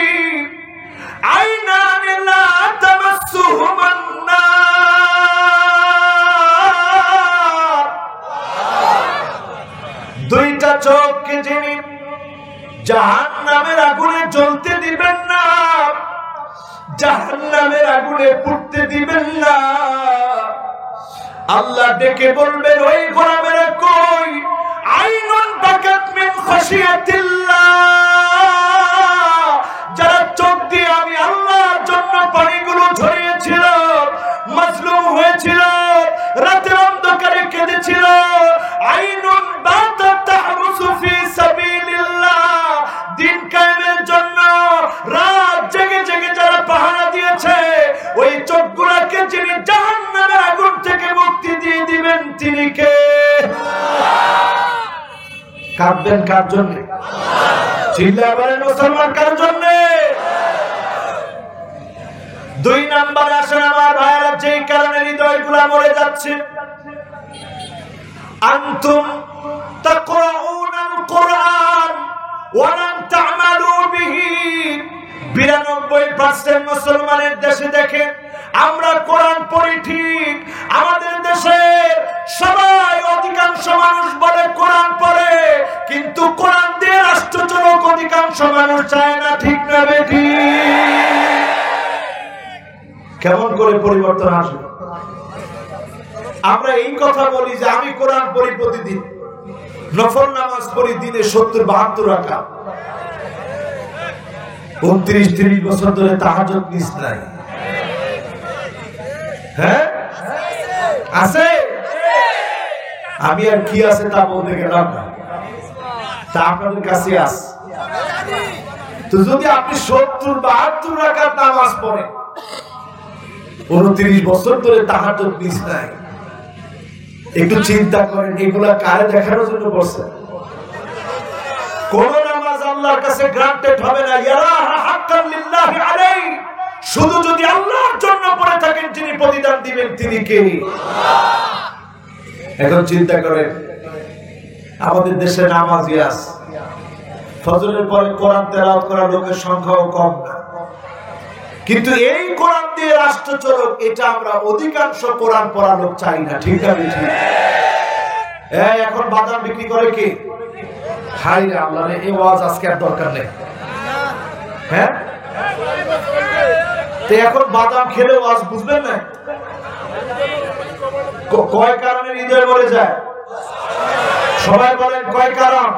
আইনান লা তামাসসুহুমান নার, 2টা চোখকে যিনি জাহান্নামের আগুনে জ্বলতে দিবেন না, জাহান্নামের আগুনে পুড়তে দিবেন না। আল্লাহ ডেকে বলবেন, ওই গোলামেরা কই? আইনুন বাকাত মিন খাশিয়াতিল্লাহ, যারা চোখ দিয়ে আমি আল্লাহর জন্য পানিগুলো ঝরিয়েছিল, মাজলুম হয়েছিল, রাতের অন্ধকারে কেঁদেছিল। আইনুন বাতাত তাহরুসু ফি সাবিলিল্লাহ, দিন কায়েমের জন্য রাত জেগে জেগে যারা পাহারা দিয়েছে, ওই চোখগুলোকে যিনি জাহান্নামের আগুন থেকে মুক্তি দিয়ে দিবেন তিনি কে? কাঁদবেন কার জন্য? চিল্লায় বলেন মুসলমান কার জন্য? 2 নম্বরে আসেন আমার ভাইরা, যেই কারণে হৃদয়গুলা মরে যাচ্ছে। আনতুম তাকরাউনাল কুরআন ওয়া লাম তা'মালু বিহি। 92% মুসলমানের দেশে দেখেন আমরা কোরআন পড়ি ঠিক, আমাদের দেশের সবাই অধিকাংশ মানুষ বলে কোরআন পড়ে, কিন্তু কোরআন দিয়ে রাষ্ট্র চলুক অধিকাংশ মানুষ চায় না। ঠিক না বেঠিক? কেমন করে পরিবর্তন আসবে? আমরা এই কথা বলি যে আমি কোরআন পড়ি প্রতিদিন, নফল নামাজ পড়ি দিনে 70-72 রাকাত, 29-30 বছর ধরে তাহাজ্জুদ মিস নাই। হ্যাঁ আছে? আমি আর কি আছে তা বলতে গেলাম না, তা আপনাদের কাছে আছে। তো যদি আপনি 70-72 রাকাত নামাজ পড়েন, 29 বছর ধরে তাহাজ্জুদ মিস নাই, একটু চিন্তা করেন এগুলা কারে দেখানোর জন্য পড়ছেন? কোন নামাজ আল্লাহর কাছে গ্রান্টেড হবে না। ইয়ারাহা হাক্কান লিল্লাহি আলাইহি, শুধু যদি আল্লাহর জন্য পড়ে থাকেন যিনি প্রতিদান দিবেন তিনি কে? এখন চিন্তা করেন আমাদের দেশে নামাজি আছে, ফজরের পরে কোরআন তেলাওয়াত করার লোকের সংখ্যাও কম না, কিন্তু এই কোরআন দিয়ে রাষ্ট্র চলুক এটা আমরা অধিকাংশ কোরআন পড়া লোক চাই না। ঠিক আছে? ঠিক। এখন বাদাম বিক্রি করে কে? হাই রে আল্লাহ রে, এই ওয়াজ আজকে আর দরকার নেই। হ্যাঁ, তো এখন বাদাম খেলে ওয়াজ বুঝবেন না? কয় কারণে হৃদয় মরে যায়? সবাই বলেন কয় কারণ?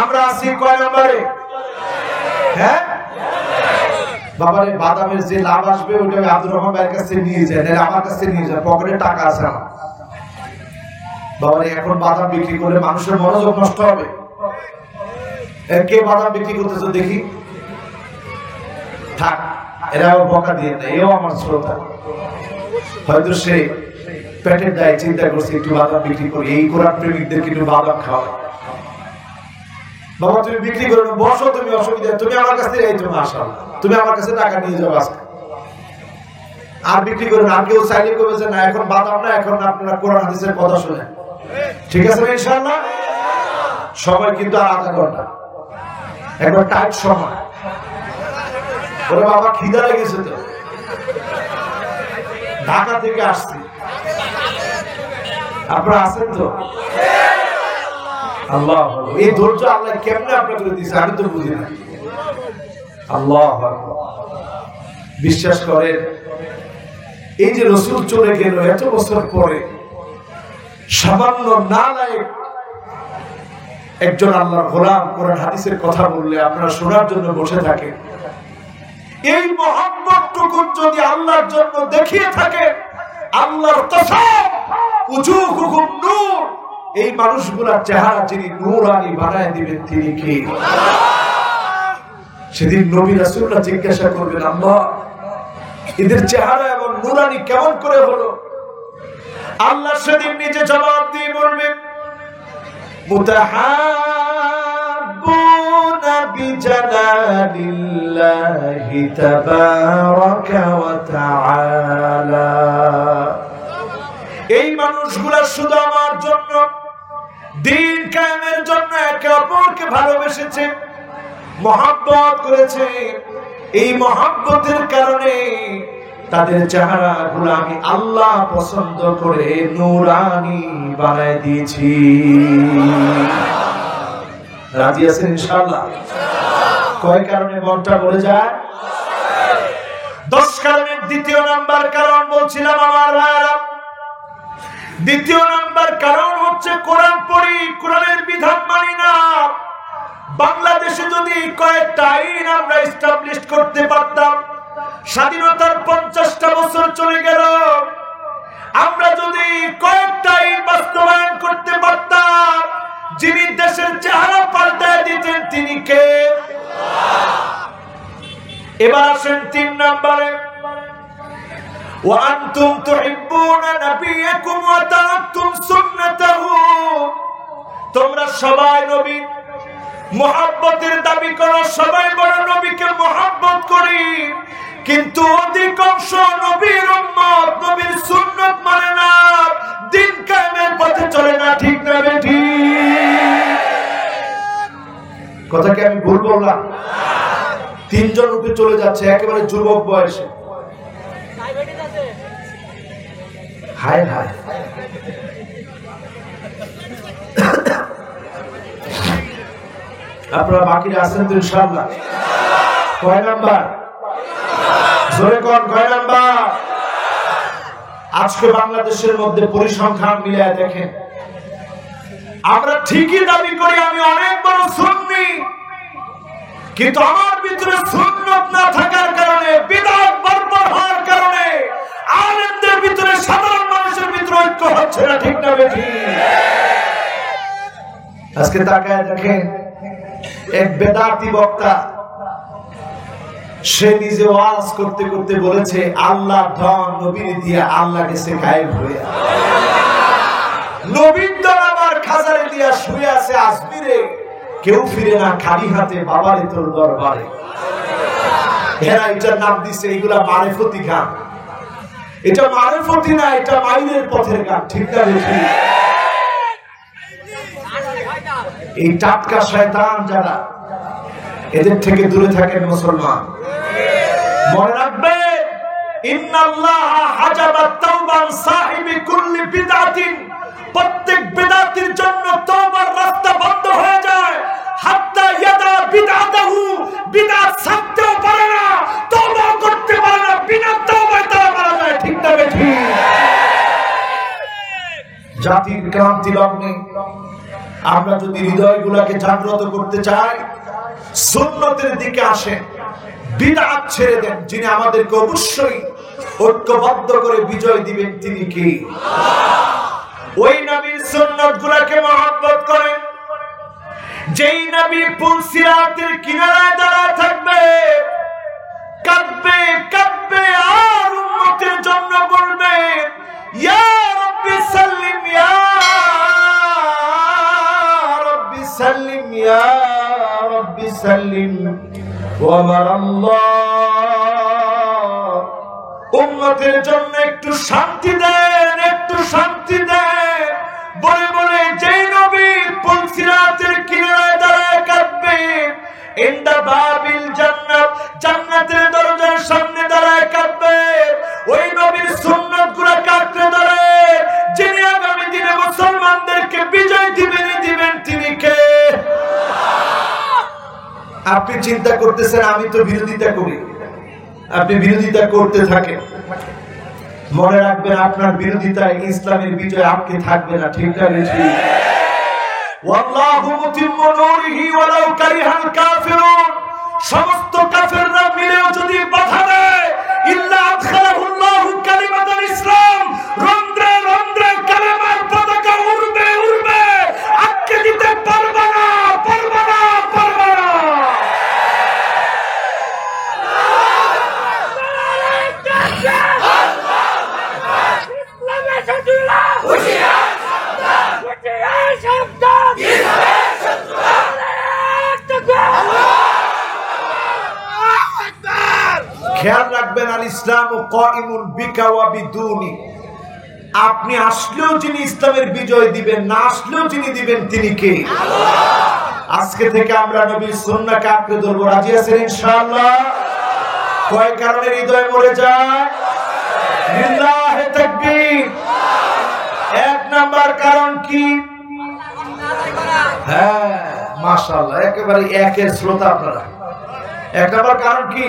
আমরা আছি কয় নম্বরে? হ্যাঁ বাবারে, বাদামের যে লাভ আসবে ওটা আব্দুর রহমান ভাইয়ের কাছে নিয়ে যায়, নাহলে আমার কাছে নিয়ে যায়, পকেটে টাকা আছে আমার। বাবারে, এখন বাদাম বিক্রি করলে মানুষের মনোযোগ নষ্ট হবে। কে বাদাম বিক্রি করতেছে দেখি? থাক, এরাও বকা দিয়ে দেয়, এও আমার শ্রোতা। হয়তো সে পেটের দায় চিন্তা করছে একটু বাদাম বিক্রি করি, এই কোরআন প্রেমিকদের কিন্তু বাদাম খাওয়া। বাবা তুমি বিক্রি করো না, বসো, তুমি অসুবিধা, তুমি আমার কাছে এই তুমি আসো, তুমি আমার কাছে টাকা নিয়ে যাও আজকে, আর বিক্রি করো না। আর কেউ চাইলে করবে যে না এখন বাদাম না, এখন আপনারা কোরআন হাদিসের কথা শুনে। ঠিক আছে না ইনশাআল্লাহ? সময় কিন্তু আর আধা ঘন্টা, একবার টাইট সময়। ওরে বাবা খিদা লেগেছে তো, ঢাকা থেকে আসছি, আপনারা আছেন তো? আল্লাহ, এই ধৈর্য আল্লাহ কেমনে আপনাকে দিয়েছে আমি তো বুঝি না। আল্লাহ বিশ্বাস করেন, এই যে রাসূল চলে গেল এত বছর পরে, সামান্য নালায়েক একজন আল্লাহর গোলাম কোরআন হাদিসের কথা বললে আপনারা শোনার জন্য বসে থাকেন। এই মহব্বতটুকু যদি আল্লাহর জন্য দেখিয়ে থাকে, আল্লাহর কসম উজুহুহুম নূর, এই মানুষগুলোর চেহারা যিনি নূরানি বানায় দিবেন তিনি কে? সেদিন নবী রাসূলরা জিজ্ঞাসা করবেন, আল্লাহ এদের চেহারা এবং নূরানি কেমন করে হলো? আল্লাহ সেদিন নিজে জবাব দিয়ে বলবেন, মুতাহাব্বুনা বিজালালিল্লাহি তাবারাকা ওয়া তাআলা, এই মানুষগুলা শুধু আমার জন্য, দ্বীন কায়েমের জন্য একে অপরকে ভালোবেসেছে, মহব্বত করেছে। এই মহব্বতের কারণে তাদের চেহারাগুলো আমি আল্লাহ পছন্দ করে নূরানি বানায় দিয়েছি। রাজি আছেন ইনশাআল্লাহ? কয় কারণে মনটা বলে যায়? 10 কারণের দ্বিতীয় নাম্বার কারণ বলছিলাম আমার ভাইরা। দ্বিতীয় নাম্বার কারণ হচ্ছে কোরআন পড়ি, কোরআনের বিধান মানি না। বাংলাদেশে যদি কয়েকটা আইন আমরা এস্টাবলিশ করতে পারতাম, স্বাধীনতার 50টা বছর চলে গেল, আমরা যদি কয়েকটা আইন বাস্তবায়ন করতে পারতাম, যিনি দেশের চেহারা পাল্টায় দিতেন তিনি কে? এবার আসেন 3 নম্বরে, وأنتم تحبون نبيكم وتركتم سنته, তোমরা সবাই নবীর মুহাব্বতের দাবি করো, সবাই বড় নবীকে মুহাব্বত করি, কিন্তু অধিকাংশ নবীর উম্মত নবীর সুন্নাত মানে না, দিন কায়েমের পথে চলে না। ঠিক না বেঠি? কথা কি আমি ভুল বললাম? তিনজন উপরে চলে যাচ্ছে একেবারে যুবক বয়সে। হায় হায়, আপনারা বাকিরা আছেন তো ইনশাআল্লাহ? কয় নাম্বার? জোরে কোন কয় নাম্বার? আজকে বাংলাদেশের মধ্যে পরিসংখ্যান মিলিয়ে দেখেন, আমরা ঠিকই দাবি করি আমি অনেক বড় সুন্নি, কিন্তু আমার ভিতরে সুন্নাত না থাকার কারণে, বিদআত বরবর হওয়ার কারণে আলেমদের ভিতরে, সাধারণ মানুষের ভিতরে ঐক্য হচ্ছে না। ঠিক না বেঠিক? আজকে তাকায় দেখেন, এক বেদাতি বক্তা সে নিজে ওয়াজ করতে করতে বলেছে আল্লাহ ধন নবীর দিয়া আল্লাহ গেছে গায়েব হয়ে, নবীর ধন আমার খাজারে দিয়া শুয়ে আছে আজমিরে, কেউ ফিরে না খালি হাতে বাবারে তোর দরবারে। এরা এটার নাম দিছে এগুলা মারেফতি গান। এটা মারেফতি না, এটা মাইলের পথের গান। ঠিক না বেঠিক? এই টাটকা শয়তান যারা, এদের থেকে দূরে থাকেন মুসলমান। মনে রাখবে, ইন্নাল্লাহা হাজাবাত তাওবান সাহিবি কুল্লি বিদআতিন, প্রত্যেক বিদআতির জন্য তওবার রাস্তা বন্ধ হয়ে যায়, হাত্তা ইয়াদা বিদআতাহু, বিদআত ছাড়তেও পারে না, তওবা করতে পারে না, বিনা তওবায় তারা মারা যায়। ঠিক না বেঠিক? জাতির ক্রান্তি লগ্নে আমরা যদি হৃদয়গুলোকে জাগ্রত করতে চাই, সুন্নতের দিকে আসেন, বিদআত ছেড়ে দেন। যিনি আমাদেরকে অবশ্যই ঐক্যবদ্ধ করে বিজয় দিবেন তিনি কে? ওই নবীর সুন্নাতগুলোকে মহব্বত করেন, যেই নবী পুল সিরাতের কিনারায় দাঁড়ায় থাকবে, কাঁদবে কাঁদবে আর উম্মতের জন্য বলবে ইয়া রাব্বি সাল্লিম, ইয়া রাব্বি সাল্লিম, ইয়া রাব্বি সাল্লিম ওয়া আল্লাহ। উম্মতের জন্য একটু শান্তি দেন, একটু শান্তি দেন বলে বলে যেই নবী পুল সিরাতের কিনারায় দাঁড়ায় কাঁদবে, ইনদা বাবিল জান্নাত, জান্নাতের দরজার সামনে দাঁড়ায় কাঁদবে, ওই নবীর সুন্নাতগুলোকে আঁকড়ে ধরে যিনি আগামী দিনে মুসলমানদেরকে বিজয় দিবেনই দিবেন তিনি কে? আপনি চিন্তা করতেছেন আমি তো বিরোধিতা করি, আপনি বিরোধিতা করতে থাকেন, মনে রাখবেন আপনার বিরোধিতায় ইসলামের বিজয় আপনি থাকবে না। ঠিক না বেঠিক? ওয়াল্লাহু মুতিম্মু নূরিহি ওয়ালাউ কারিহাল কাফিরুন, সমস্ত কাফেররা মিলেও যদি বাধা দেয়, ইল্লা আদখালাহুল্লাহু কালিমাতাল ইসলাম, রন্ধ্রে রন্ধ্রে কালেমার পতাকা উড়বে উড়বে, আটকে দিতে পারবে না, পারবে না, পারবে না। খেয়াল রাখবেন, আল ইসলামু কাইমুন বিকা ওয়া বিদুনি, আপনি আসলেও যিনি ইসলামের বিজয় দিবেন, না আসলেও যিনি দিবেন তিনি কে? আজকে থেকে আমরা নবীর সুন্নাহকে আঁকড়ে ধরবো। রাজি আছেন ইনশাআল্লাহ? কয় কারণে হৃদয় মরে যায়? লিল্লাহি তাকবীর। এক নাম্বার কারণ কি? হ্যাঁ মাশাআল্লাহ, একেবারে একের শ্রোতা আপনারা। এক নাম্বার কারণ কি?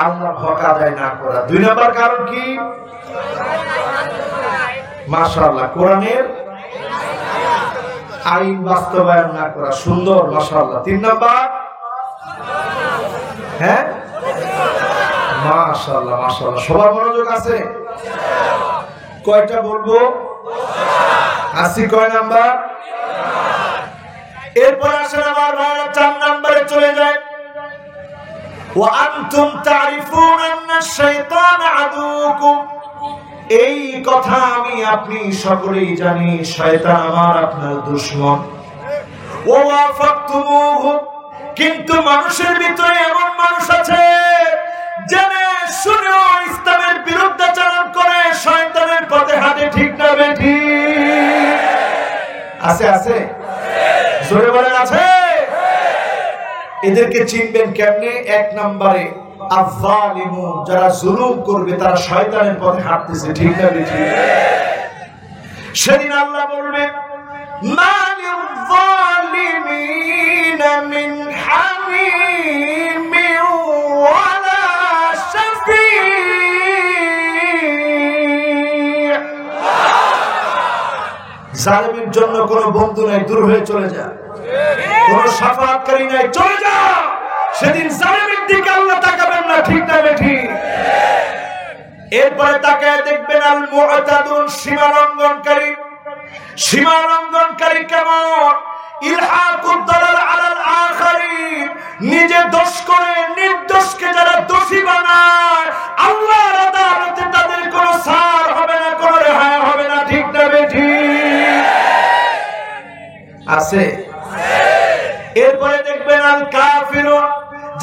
আল্লাহ হক আদায় না করা। দুই নাম্বার কারণ কি? মাশাআল্লাহ, কোরআনের আইন বাস্তবায়ন না করা। সুন্দর, মাশাআল্লাহ। তিন নাম্বার, হ্যাঁ মাশাআল্লাহ মাশাআল্লাহ, সবার মনোযোগ আছে? কয়টা বলবো? আসি কয় নাম্বার? এরপর আসেন আমার ভাইরা 4 নম্বরে চলে যায়। ওয়া আনতুম তারিফুন আন্না শাইতান আদুকুম, এই কথা আমি আপনি সকলেই জানি, শয়তান আমার আপনার দুশমন। ওয়াফাকতুমুহু, কিন্তু মানুষের ভিতরে এমন মানুষ আছে জেনে শুনেও ইসলামের বিরুদ্ধাচরণ করে, শয়তানের পথে হাঁটে। ঠিক না বেঠিক? আছে আছে, জোরে বলেন আছে। এদেরকে চিনবেন কেমনে? এক নম্বরে আয-যালিমুন, যারা জুলুম করবে তারা শয়তানের পথে হাঁটতেছে। ঠিক না বেঠিক? সেদিন আল্লাহ বলবে মা লিয-যালিমিনা মিন হামিমিন ওয়ালা শাফী'। জালিমের জন্য কোনো বন্ধু নাই, দূর হয়ে চলে যা। কোন শাফাআতকারী নাই, চলে যা। সেদিন জালিমের দিকে আল্লাহ তাকাবেন না। ঠিক না বেঠিক? এরপরে তাকায় দেখবেন আল মুআতাদুন, সীমালঙ্ঘনকারী। সীমালঙ্ঘনকারী কেমন? ইলহাকুদ দালাল আলাল আখারিন, নিজে দোষ করে নির্দোষকে যারা দোষী বানায়, আল্লাহর আদালতে তাদের কোনো ছাড় হবে না, কোনো রেহাই হবে না। ঠিক না বেঠিক? আছে। এরপরে দেখবেন আল কাফিরুন,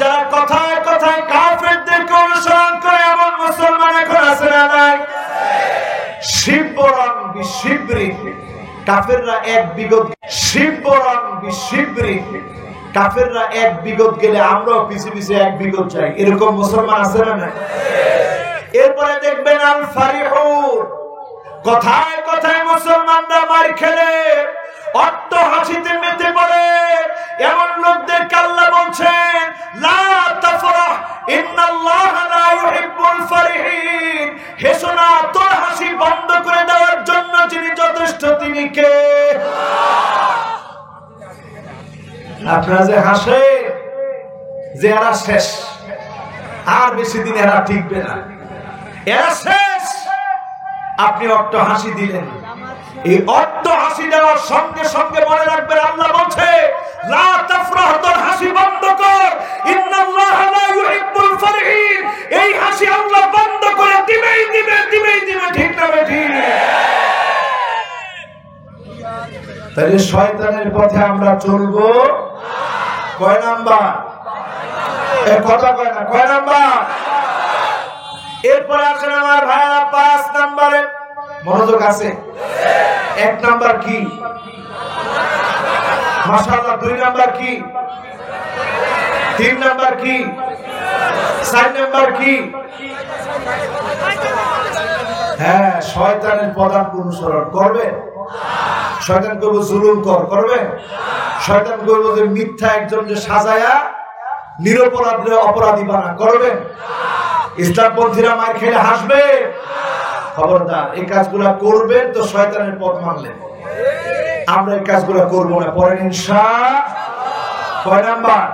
যারা কথায় কথায় কাফেরদেরকে অনুসরণ করে, এমন মুসলমান এখন আছে না নাই? শিবরান বিশিবরি, কাফেররা এক বিগত, শিবরান বিশিবরি, কাফেররা এক বিগত গেলে আমরাও পিছে পিছে এক বিগত যাই, এরকম মুসলমান আছে না নাই? এরপরে দেখবেন আল ফারিহুন, কথায় কথায় মুসলমানরা মার খেলে অট্ট হাসিতে মেতে পড়ে, এমন লোকদেরকে আল্লাহ বলছেন লা তাফরাহ ইন্নাল্লাহা লা ইউহিব্বুল ফারিহিন। হেসো না, তোর হাসি বন্ধ করে দেওয়ার জন্য যিনি যথেষ্ট তিনি কে? আপনারা যে হাসে, যে এরা শেষ, আর বেশি দিন এরা টিকবে না, এরা শেষ। আপনি অট্ট হাসি দিলেন, এই অট্ট হাসি দেওয়ার সঙ্গে সঙ্গে মনে রাখবেন আল্লাহ বলছে লা তাফরাহ, তোর হাসি বন্ধ কর। ইন্নাল্লাহা লা ইউহিব্বুল ফারিহিন, এই হাসি আল্লাহ বন্ধ করে দিবেই দিবে, দিবেই দিবে। ঠিক না বেঠিক? তাহলে শয়তানের পথে আমরা চলবো কয় নাম্বার? কথা কয় না, কয় নাম্বার? এরপরে আসেন আমার ভাইরা 5 নম্বরে, মনোযোগ আছে। 1 নাম্বার কি? মাশাআল্লাহ। 2 নাম্বার কি? 3 নাম্বার কি? 4 নাম্বার কি? হ্যাঁ, শয়তানের পদাঙ্ক অনুসরণ করবে। শয়তান করবো জুলুম করবে। শয়তান করবো যে মিথ্যা একজনকে সাজায়া নিরপরাধ অপরাধী বানা করবে। ইসলামপন্থীরা মার খেলে হাসবে। খবরদার, এই কাজগুলা করবেন তো শয়তানের পথ মানলেন। আমরা এই কাজগুলা করবো না। পরের ইনশাআল্লাহ। কয় নাম্বার?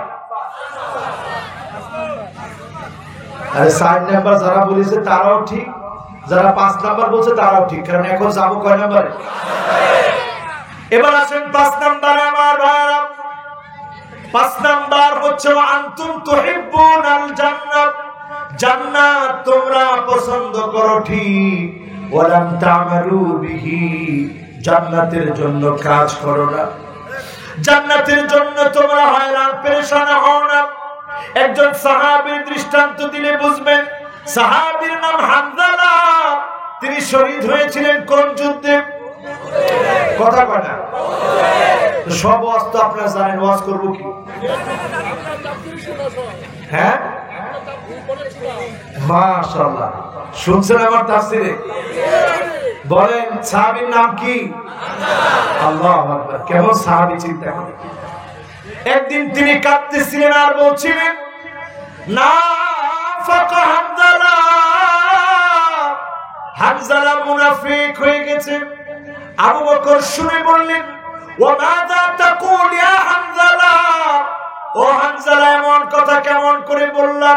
আরে 4 নাম্বার যারা বলেছে তারাও ঠিক, যারা 5 নাম্বার বলছে তারাও ঠিক। কারণ এখন যাবো কয় নাম্বারে? এবার আসেন 5 নাম্বারে আমার ভাইরা। 5 নাম্বার হচ্ছে আনতুম তুহিব্বুনাল জান্নাত, জান্নাত তোমরা পছন্দ করো ঠিক, ওয়ালাম তা'মালু বিহি, জান্নাতের জন্য কাজ করো না। জান্নাতের জন্য তোমরা হয়রান পেরেশান হও না। একজন সাহাবীর দৃষ্টান্ত দিলে বুঝবেন। সাহাবীর নাম হানজালা, তিনি শহীদ হয়েছিলেন কোন যুদ্ধে? কথা কয় না। সব ওয়াজ তো আপনারা জানেন, ওয়াজ করবো কি? হ্যাঁ, মাশাআল্লাহ, শুনছেন আমার তাফসীরে? বলেন সাহাবীর নাম কি? আল্লাহু আকবার। কেমন সাহাবী চিন্তা করেন। একদিন তিনি কাঁদতেছিলেন আর বলছিলেন নাফাকা হানজালা, হানজালা মুনাফিক হয়ে গেছে। আবু বকর শুনে বললেন ওয়া মাযা তাকুল ইয়া হানজালা, ও হানজালা এমন কথা কেমন করে বললা?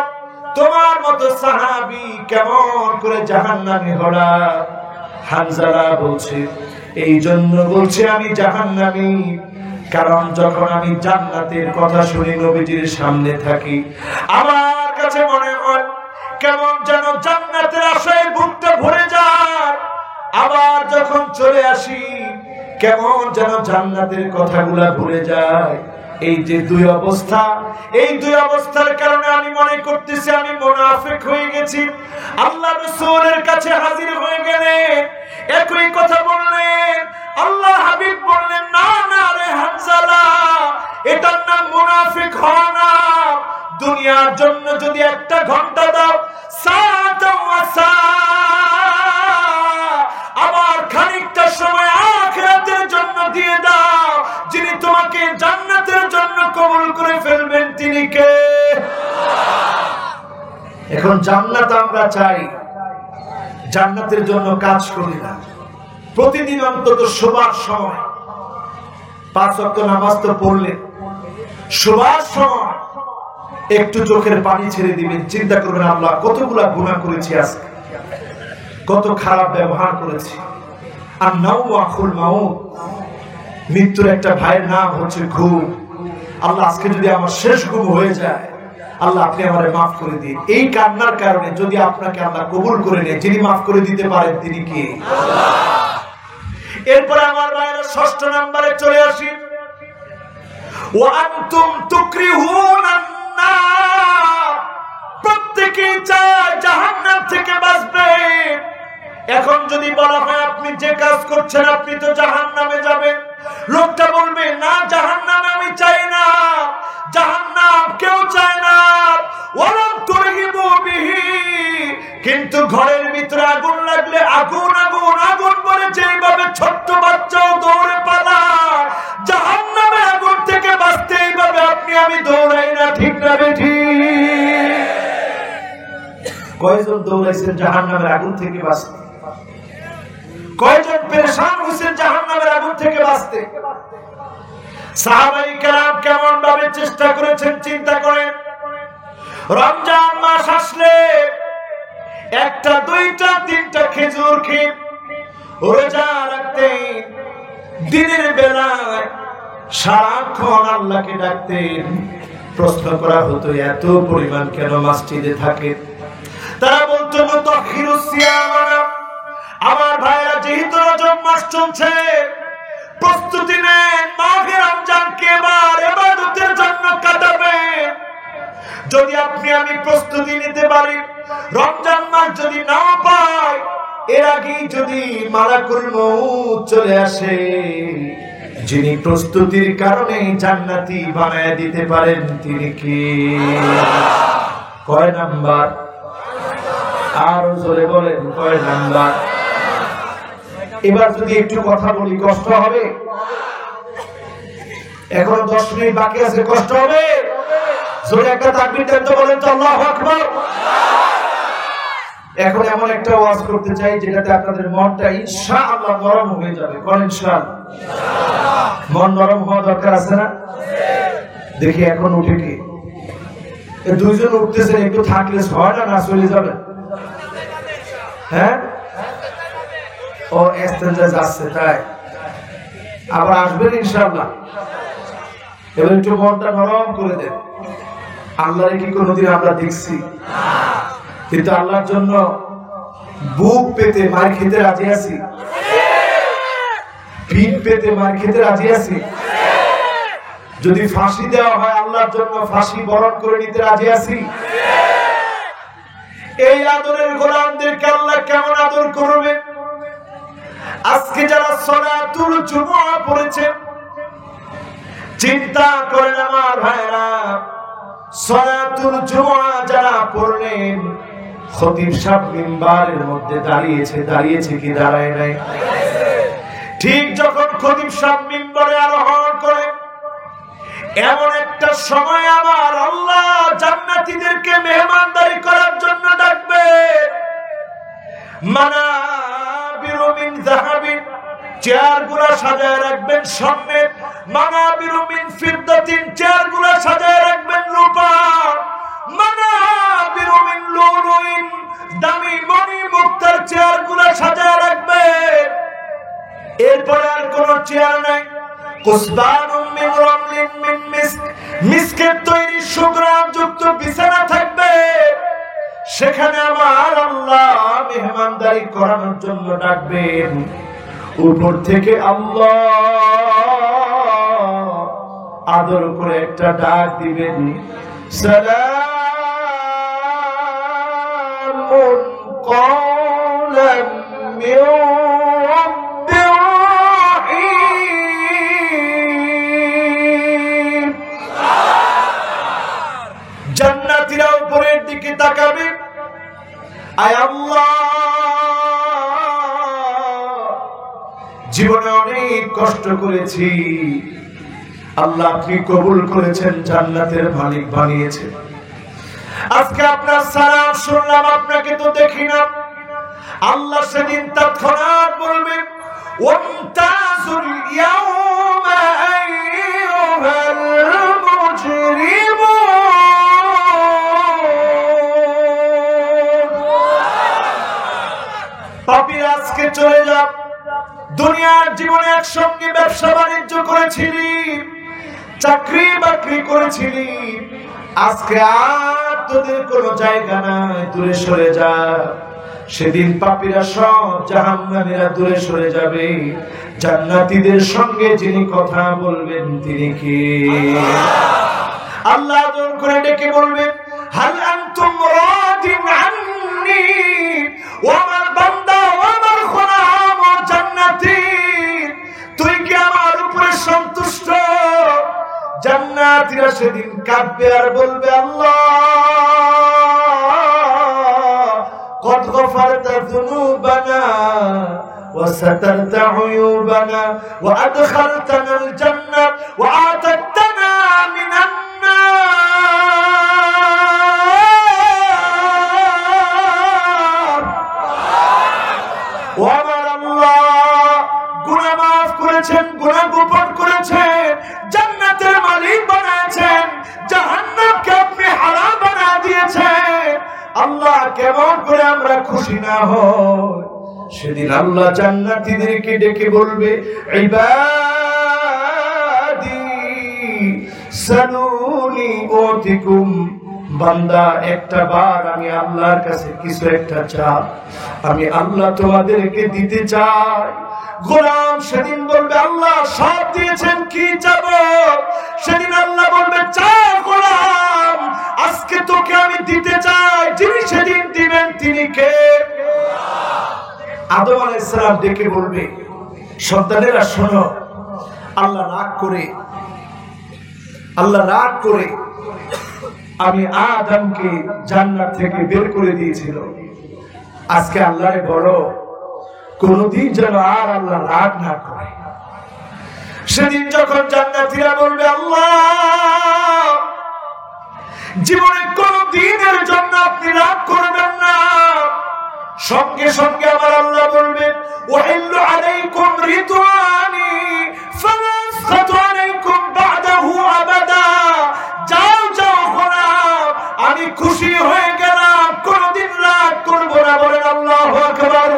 তোমার মতো সাহাবী কেমন করে জাহান্নামী হলা? হানজালা বলছে এই জন্য বলছে আমি জাহান্নামী, কারণ যখন আমি জান্নাতের কথা শুনি নবীজির সামনে থাকি, আমার কাছে মনে হয় কেমন যেন জান্নাতের আশায় বুকটা ভরে যায়। আবার যখন চলে আসি কেমন যেন জান্নাতের কথাগুলা ভুলে যায়। এই যে দুই অবস্থা, এই দুই অবস্থার কারণে আমি মনে করতেছি আমি মুনাফিক হয়ে গেছি। আল্লাহ রাসূলের কাছে হাজির হয়ে গেলেন, একই কথা বললেন। আল্লাহ হাবিব বললেন, না না রে হানজালা, এটার নাম মুনাফিক হওয়া না। দুনিয়ার জন্য যদি একটা ঘন্টা দাও, আবার খানিকটা সময় আখিরাতের জন্য দিয়ে দাও, যিনি তোমাকে জান্নাতের জন্য কবুল করে ফেলবেন তিনি কে? এখন জান্নাত আমরা চাই, জান্নাতের জন্য কাজ করি না। প্রতিদিন অন্তত শোবার সময় 5 ওয়াক্ত নামাজ তো পড়লে, শোবার সময় একটু চোখের পানি ছেড়ে দিবেন, চিন্তা করবেন আল্লাহ কতগুলা গুনাহ করেছি আজকে, কত খারাপ ব্যবহার করেছি। আর নাউমু আখুল মাউত, মৃত্যুর একটা ভাইয়ের নাম হচ্ছে ঘুম। আল্লাহ আজকে যদি আমার শেষ ঘুম হয়ে যায়, আল্লাহ আপনি আমারে মাফ করে দিন। এই কান্নার কারণে যদি আপনাকে আল্লাহ কবুল করে নেয়, যিনি মাফ করে দিতে পারেন তিনি কে? আল্লাহ। এরপরে আমার ভাইয়েরা 6 নম্বরে চলে আসি, ওয়া আনতুম তুকরিহুনান নার, প্রত্যেকেই চায় জাহান্নাম থেকে বাঁচবে। এখন যদি বলা হয় আপনি যে কাজ করছেন আপনি তো জাহান্নামে যাবেন, লোকটা বলবে না জাহান্নামে আমি চাই না, জাহান্নাম কেউ চায় না। ওয়ালাম তুরহিবু বিহি, কিন্তু ঘরের ভিতরে আগুন লাগলে আগুন আগুন আগুন বলে যেভাবে ছোট্ট বাচ্চাও দৌড়ে পালায়, জাহান্নামে আগুন থেকে বাঁচতে এইভাবে আপনি আমি দৌড়াই না, ঠিক না বেঠিক? কয়জন দৌড়াইছেন জাহান্নামের আগুন থেকে বাঁচতে? কয়জন পেরেশান হয়েছেন জাহান্নামের আগুন থেকে বাঁচতে? সাহাবায়ে কেরাম কেমন ভাবে চেষ্টা করেছেন চিন্তা করেন। রমজান মাস আসলে 1টা 2টা 3টা খেজুর খেয়ে রোজা রাখতেন, দিনের বেলায় সারাক্ষণ আল্লাহকে ডাকতেন। প্রশ্ন করা হতো এত পরিমাণ কেন মসজিদে থাকে? তারা বলতো মুতাখিরুস সিয়ামানা, আমার ভাইরা যেহেতু রজব মাস চলছে, প্রস্তুতি নেন, মাহে রমজানকে এবার ইবাদতের জন্য কাটাবেন। যদি আপনি আমি প্রস্তুতি নিতে পারি, রমজান মাস যদি না পাই, এর আগেই যদি মালাকুল মউত চলে আসে, যিনি প্রস্তুতির কারণে জান্নাতি বানায় দিতে পারেন তিনি কি? কয় নাম্বার? আরো জোরে বলেন, কয় নাম্বার? এবার যদি একটু কথা বলি কষ্ট হবে? এখনো 10 মিনিট বাকি আছে, কষ্ট হবে? জোরে একটা তাকবীর দেন তো, বলেন তো আল্লাহু আকবার। এখন এমন একটা ওয়াজ করতে চাই যেটাতে আপনাদের মনটা ইনশাআল্লাহ নরম হয়ে যাবে। কোন ইনশাআল্লাহ? মন নরম হওয়া দরকার আছে না? দেখি এখন উঠে কি দুইজন উঠতেছেন, একটু থাকলে হয় না, না চলে যাবে? হ্যাঁ, ও এক্সটেনশন যাচ্ছে তাই, আবার আসবেন ইনশাআল্লাহ। এবার একটু মনটা নরম করে দেন। আল্লাহরে কি কোনোদিন আমরা দেখছি? কিন্তু আল্লাহর জন্য বুক পেতে মার খেতে রাজি আছি, পিঠ পেতে মার খেতে রাজি আছি। যদি ফাঁসি দেওয়া হয় আল্লাহর জন্য ফাঁসি বরণ করে নিতে রাজি আছি। এই আদরের গোলামদেরকে আল্লাহ কেমন আদর করবে? আজকে যারা সালাতুল জুমআ পড়েছে, চিন্তা করেন আমার ভাইরা, সালাতুল জুমআ যারা পড়লেন, খতিব সাহেব মিম্বারের মধ্যে দাঁড়িয়েছে কি দাঁড়ায় নাই? ঠিক যখন খতিব সাহেব মিম্বারে আরোহণ করে, এমন একটা সময় আমার আল্লাহ জান্নাতীদেরকে মেহমানদারি করার জন্য ডাকবে। মানাবিরু মিন যাহাবিন, চেয়ারগুলো সাজায় রাখবেন স্বর্ণে। মানাবিরু মিন ফিদ্দাতিন, চেয়ারগুলো সাজায় রাখবেন রূপা। মানাবিরু মিন লুলুইন, দামি মণি মুক্তার চেয়ারগুলো সাজায় রাখবেন। এরপরে আর কোন চেয়ার নাই। কুসবানুম মিন রামলিন মিন মিস্ক, মিস্কের তৈরি সুগন্ধযুক্ত বিছানা থাকবে। সেখানে আমার আল্লাহ মেহমানদারি করানোর জন্য ডাকবেন। উপর থেকে আল্লাহ আদর করে একটা ডাক দিবেন, সালামুন কওলাম মির রাব্বির রাহিম। জান্নাতীরা উপরের দিকে তাকাবে, আয় আল্লাহ, জীবনে অনেক কষ্ট করেছি, আল্লাহ আপনি কবুল করেছেন, জান্নাতের মালিক বানিয়েছেন। আজকে আপনার সালাম শুনলাম, আপনাকে তো দেখি না। আল্লাহ সেদিন তৎক্ষণাৎ বলবেন, ওয়ামতাজুল ইয়াওমা আইয়ুহাল মুজরিমুন। পাপীরা আজকে চলে যাও। দুনিয়ার জীবনে একসঙ্গে ব্যবসা বাণিজ্য করেছিলি, চাকরি বাকরি করেছিলি, আজকে আর তোদের কোনো জায়গা নাই, দূরে সরে যা। সেদিন পাপীরা সব জাহান্নামীরা দূরে সরে যাবে, জান্নাতীদের সঙ্গে যিনি কথা বলবেন তিনি কে? আল্লাহ জোর করে ডেকে বলবেন, হাল আনতুম রাদিন আন্নি, ও আমার বান্দা, ও আমার গোলাম, ও জান্নাতী, তুই কি আমার উপরে সন্তুষ্ট? জান্নাতীরা সেদিন কাঁদবে আর বলবে, আল্লাহ قد غفرت ذنوبنا وسترت عيوبنا وأدخلتنا الجنة وأعتقتنا من النار। وأمر الله গুনাহ মাফ করেছেন, গুনাহ গোপন করেছেন, জান্নাতের মালিক বানিয়েছেন, জাহান্নামকে আপনি হারাম বানিয়ে দিয়েছেন। আল্লাহ কেমন করে আমরা খুশি না হই? সেদিন আল্লাহ জান্নাতীদেরকে ডেকে বলবে, ইবাদি সালুনি উতিকুম। বান্দা, একটা বার আমি আল্লাহর কাছে কিছু একটা চাই, আমি আল্লাহ তোমাদেরকে দিতে চাই। গোলাম সেদিন বলবে, আল্লাহ সব দিয়েছেন, কি চাবো? সেদিন আল্লাহ বলবে, চা গোলাম, আজকে তোকে আমি দিতে চাই। যিনি সেদিন দিবেন তিনি কে? আদম আলাইহিস সালাম ডেকে বলবে, সন্তানেরা শোনো, আল্লাহ রাগ করে আমি আদমকে জান্নাত থেকে বের করে দিয়েছিল। আজকে আল্লাহরে বলো কোনদিন যেন আর আল্লাহ রাগ না করে। সেদিন যখন জান্নাতীরা বলবে, আল্লাহ জীবনে কোনদিনের জন্য আপনি রাগ করবেন না, সঙ্গে সঙ্গে আমার আল্লাহ বলবেন, ওয়াহিল্লু আলাইকুম রিদওয়ানি ফালাসখাতু আলাইকুম বা'দাহু আবাদা। যাও যাও গোলাম, আমি খুশি হয়ে গেলাম, কোনদিন রাগ করব না। বলেন আল্লাহু আকবার।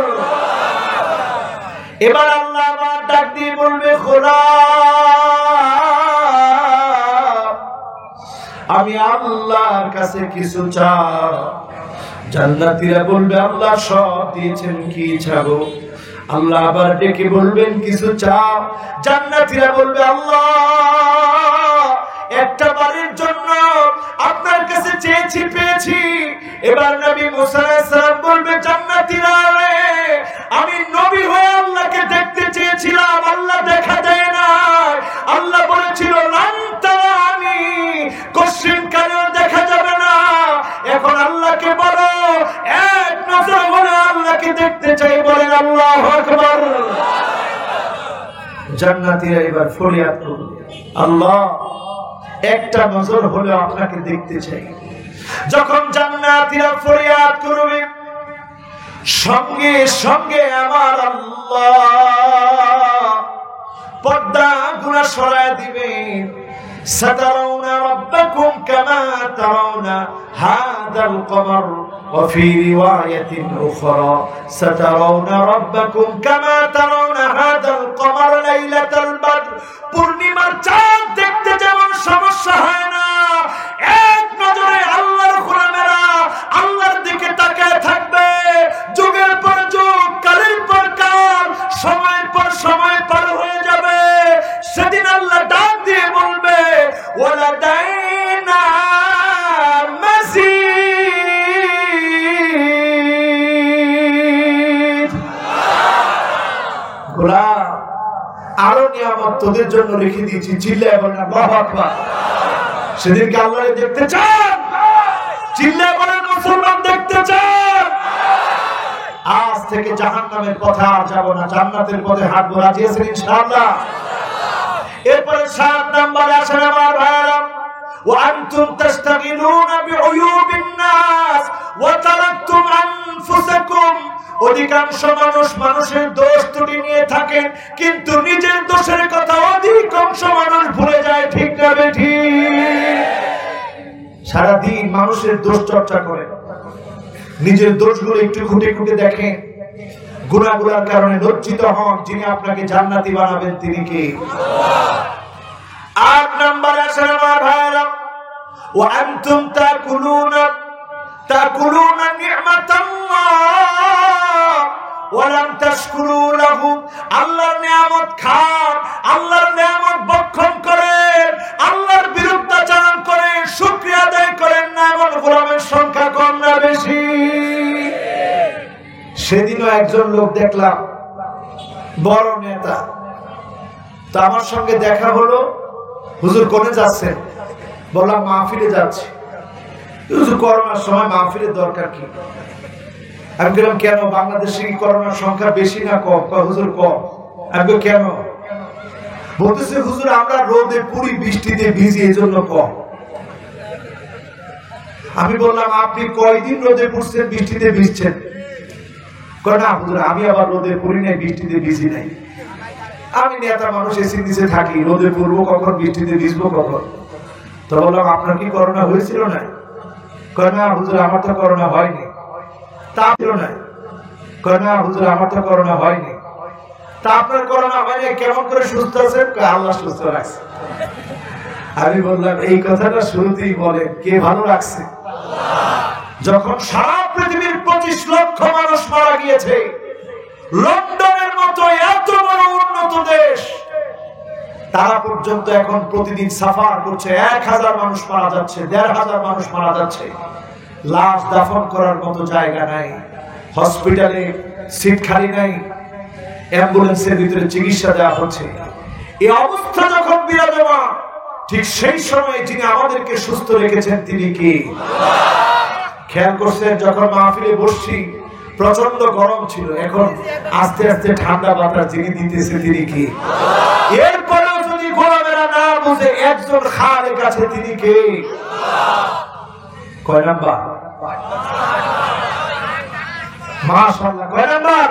এবার আল্লাহ আবার ডাক দিয়ে বলবে, গোলাম আমি আল্লাহর কাছে কিছু চাই। জান্নাতীরা বলবে, আল্লাহ সব দিয়েছেন, কি চাবো? আল্লাহ আবার ডেকে বলবেন, কিছু চাও। জান্নাতীরা বলবে, আল্লাহ একটা বাড়ির জন্য আপনার কাছে চেয়েছি, পেয়েছি। এবার নবী মুসা আলাইহিস সালাম বলবে, জান্নাতীরা আমি নবী হয়ে আল্লাহকে দেখতে চেয়েছিলাম, আল্লাহ দেখা দেয় না। আল্লাহ বলেছিল, লান তারানি, কশিন কালেও দেখা যাবে না। এখন আল্লাহকে বলো, এক নজর হলে আল্লাহকে দেখতে চাই। বলেন আল্লাহু আকবার। জান্নাতীরা এবার ফরিয়াদ করবে, আল্লাহ একটা নজর হলে আপনাকে দেখতে চাই। যখন জান্নাতীরা ফরিয়াদ করবে, সঙ্গে সঙ্গে আমার আল্লাহ পর্দা গুনাহ সরায় দিবেন। সাতারাউনা রাব্বাকুম কামা তারাউনা হাদাল কমর ওয়া ফি রিওয়ায়াতিন উখরা সাতারাউনা রাব্বাকুম কামা তারাউনা হাদাল কমর লাইলাতাল বদর। পূর্ণিমার চাঁদ দেখতে যেমন সমস্যা হয় না, এক নজরে আল্লাহর গোলামেরা আল্লাহর দিকে তোদের জন্য রেখে দিয়েছি। চিল্লায় বলেন আল্লাহু আকবার। সেদিনকে আল্লাহ দেখতে চান? চিল্লায় বলেন মুসলমান দেখতে চান? আজ থেকে জাহান্নামের পথে আর যাব না, জান্নাতের পথে হাঁটবো। রাজি আছেন ইনশাআল্লাহ? এরপরে 7 নম্বরে আসেন আমার ভাইরা, وأنتم تشتغلون بعيوب الناس وتركتم أنفسكم। অধিকাংশ মানুষ মানুষের দোষ ত্রুটি নিয়ে থাকে, কিন্তু নিজের দোষের কথা অধিকাংশ মানুষ ভুলে যায়। ঠিক না বেঠিক? সারাদিন মানুষের দোষ চর্চা করে, নিজের দোষগুলো একটু খুঁটে খুঁটে দেখেন, গুনাহগুলোর কারণে লজ্জিত হন। যিনি আপনাকে জান্নাতি বানাবেন তিনি কে? 8 নম্বরে আসেন আমার ভাইরা, وأنتم تأكلون نعمة الله ولم تشكروا له। আল্লাহর নিয়ামত খান, আল্লাহর নিয়ামত ভক্ষণ করেন, আল্লাহর বিরুদ্ধাচরণ করেন, শুকরিয়া আদায় করেন না, এমন গোলামের সংখ্যা কম না বেশি? সেদিনও একজন লোক দেখলাম, বড় নেতা, তো আমার সঙ্গে দেখা হলো। হুজুর কোনে যাচ্ছেন? বললাম মাহফিলে যাচ্ছি। হুজুর করোনার সময় মাহফিলের দরকার কি? আমি বললাম কেন, বাংলাদেশে কি করোনার সংখ্যা বেশি না কম? হুজুর কম। আমি কেন? বলতেছে হুজুর আমরা রোদে পুরি বৃষ্টিতে ভিজি, এই জন্য কম। আমি বললাম আপনি কয়দিন রোদে পুড়ছেন, বৃষ্টিতে ভিজছেন? কয় না হুজুর আমি আবার রোদে পুরি নাই, বৃষ্টিতে ভিজি নাই। আমি নেতা মানুষ, এসি নিচে থাকি, রোদে পড়বো কখন, বৃষ্টিতে ভিজবো কখন? তো বললাম আপনার কি করোনা হয়েছিল না? কয় না হুজুর আমার তো করোনা হয়নি। তা ছিল না? কয় না হুজুর আমার তো করোনা হয়নি। তা আপনার করোনা হয়নি, কেমন করে সুস্থ আছেন? আল্লাহ সুস্থ রাখছে। আমি বললাম এই কথাটা শুরুতেই বলেন, কে ভালো রাখছে? যখন সারা পৃথিবীর 25 লক্ষ মানুষ মারা গিয়েছে, লন্ডনের মতো এত বড় উন্নত দেশ, তারা পর্যন্ত এখন প্রতিদিন সাফার করছে। 1000 মানুষ মারা যাচ্ছে, 1500 মানুষ মারা যাচ্ছে। লাশ দাফন করার মতো জায়গা নাই, হসপিটালে সিট খালি নাই, অ্যাম্বুলেন্সের ভিতরে চিকিৎসা দেওয়া হচ্ছে। এই অবস্থা যখন বিরাজমান, ঠিক সেই সময় যিনি আমাদেরকে সুস্থ রেখেছেন তিনি কি? খেয়াল করছেন যখন মাহফিলে বসছি প্রচন্ড গরম ছিল, এখন আস্তে আস্তে ঠান্ডা বাতাস যিনি দিতেছে তিনি কি? এরপরেও যদি গোলামেরা না বুঝে একজন খালেক আছে, তিনি কে? কয় নাম্বার? মাশাআল্লাহ, কয় নাম্বার?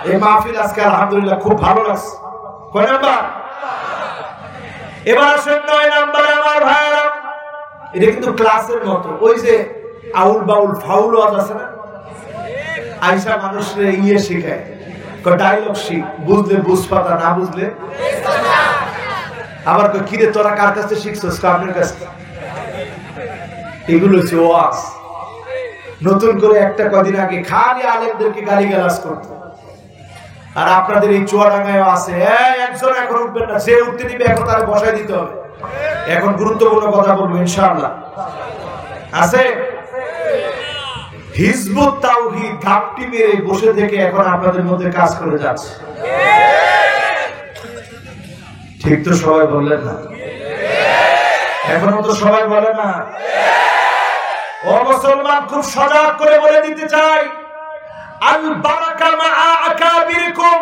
এই মাহফিল আজকে আলহামদুলিল্লাহ খুব ভালো লাগছে। কয় নাম্বার? এবার আসেন 9 নম্বরে আমার ভাইরা। এটা কিন্তু ক্লাসের মতো, ওই যে আউল বাউল ফাউল ওয়াজ আছে না, আইসা মানুষরে ইয়ে শেখায়, ডায়লগ শিখ, বুঝলে বুঝপাতা, না বুঝলে আবার কিরে তোরা কার কাছে শিখছস? কামের কাছে। এগুলো হচ্ছে ওয়াজ। নতুন করে একটা কদিন আগে খালি আলেমদেরকে গালিগালাজ করত, আর আপনাদের এই চুয়াডাঙ্গায় আছে একজন এখন উঠবেন না, যে উঠতে দিবে এখন তার বসায় দিতে হবে। এখন গুরুত্বপূর্ণ কথা বলবো ইনশাআল্লাহ। আছে হিজবুত তাওহীদ ঘাপটি মেরে বসে থেকে এখন আপনাদের মধ্যে কাজ করে যাচ্ছে। ঠিক তো সবাই বললেন না? এখনো তো সবাই বলে না। ও মুসলমান, খুব সজাগ করে বলে দিতে চাই, আল বারাকা মা আকাবিরিকুম।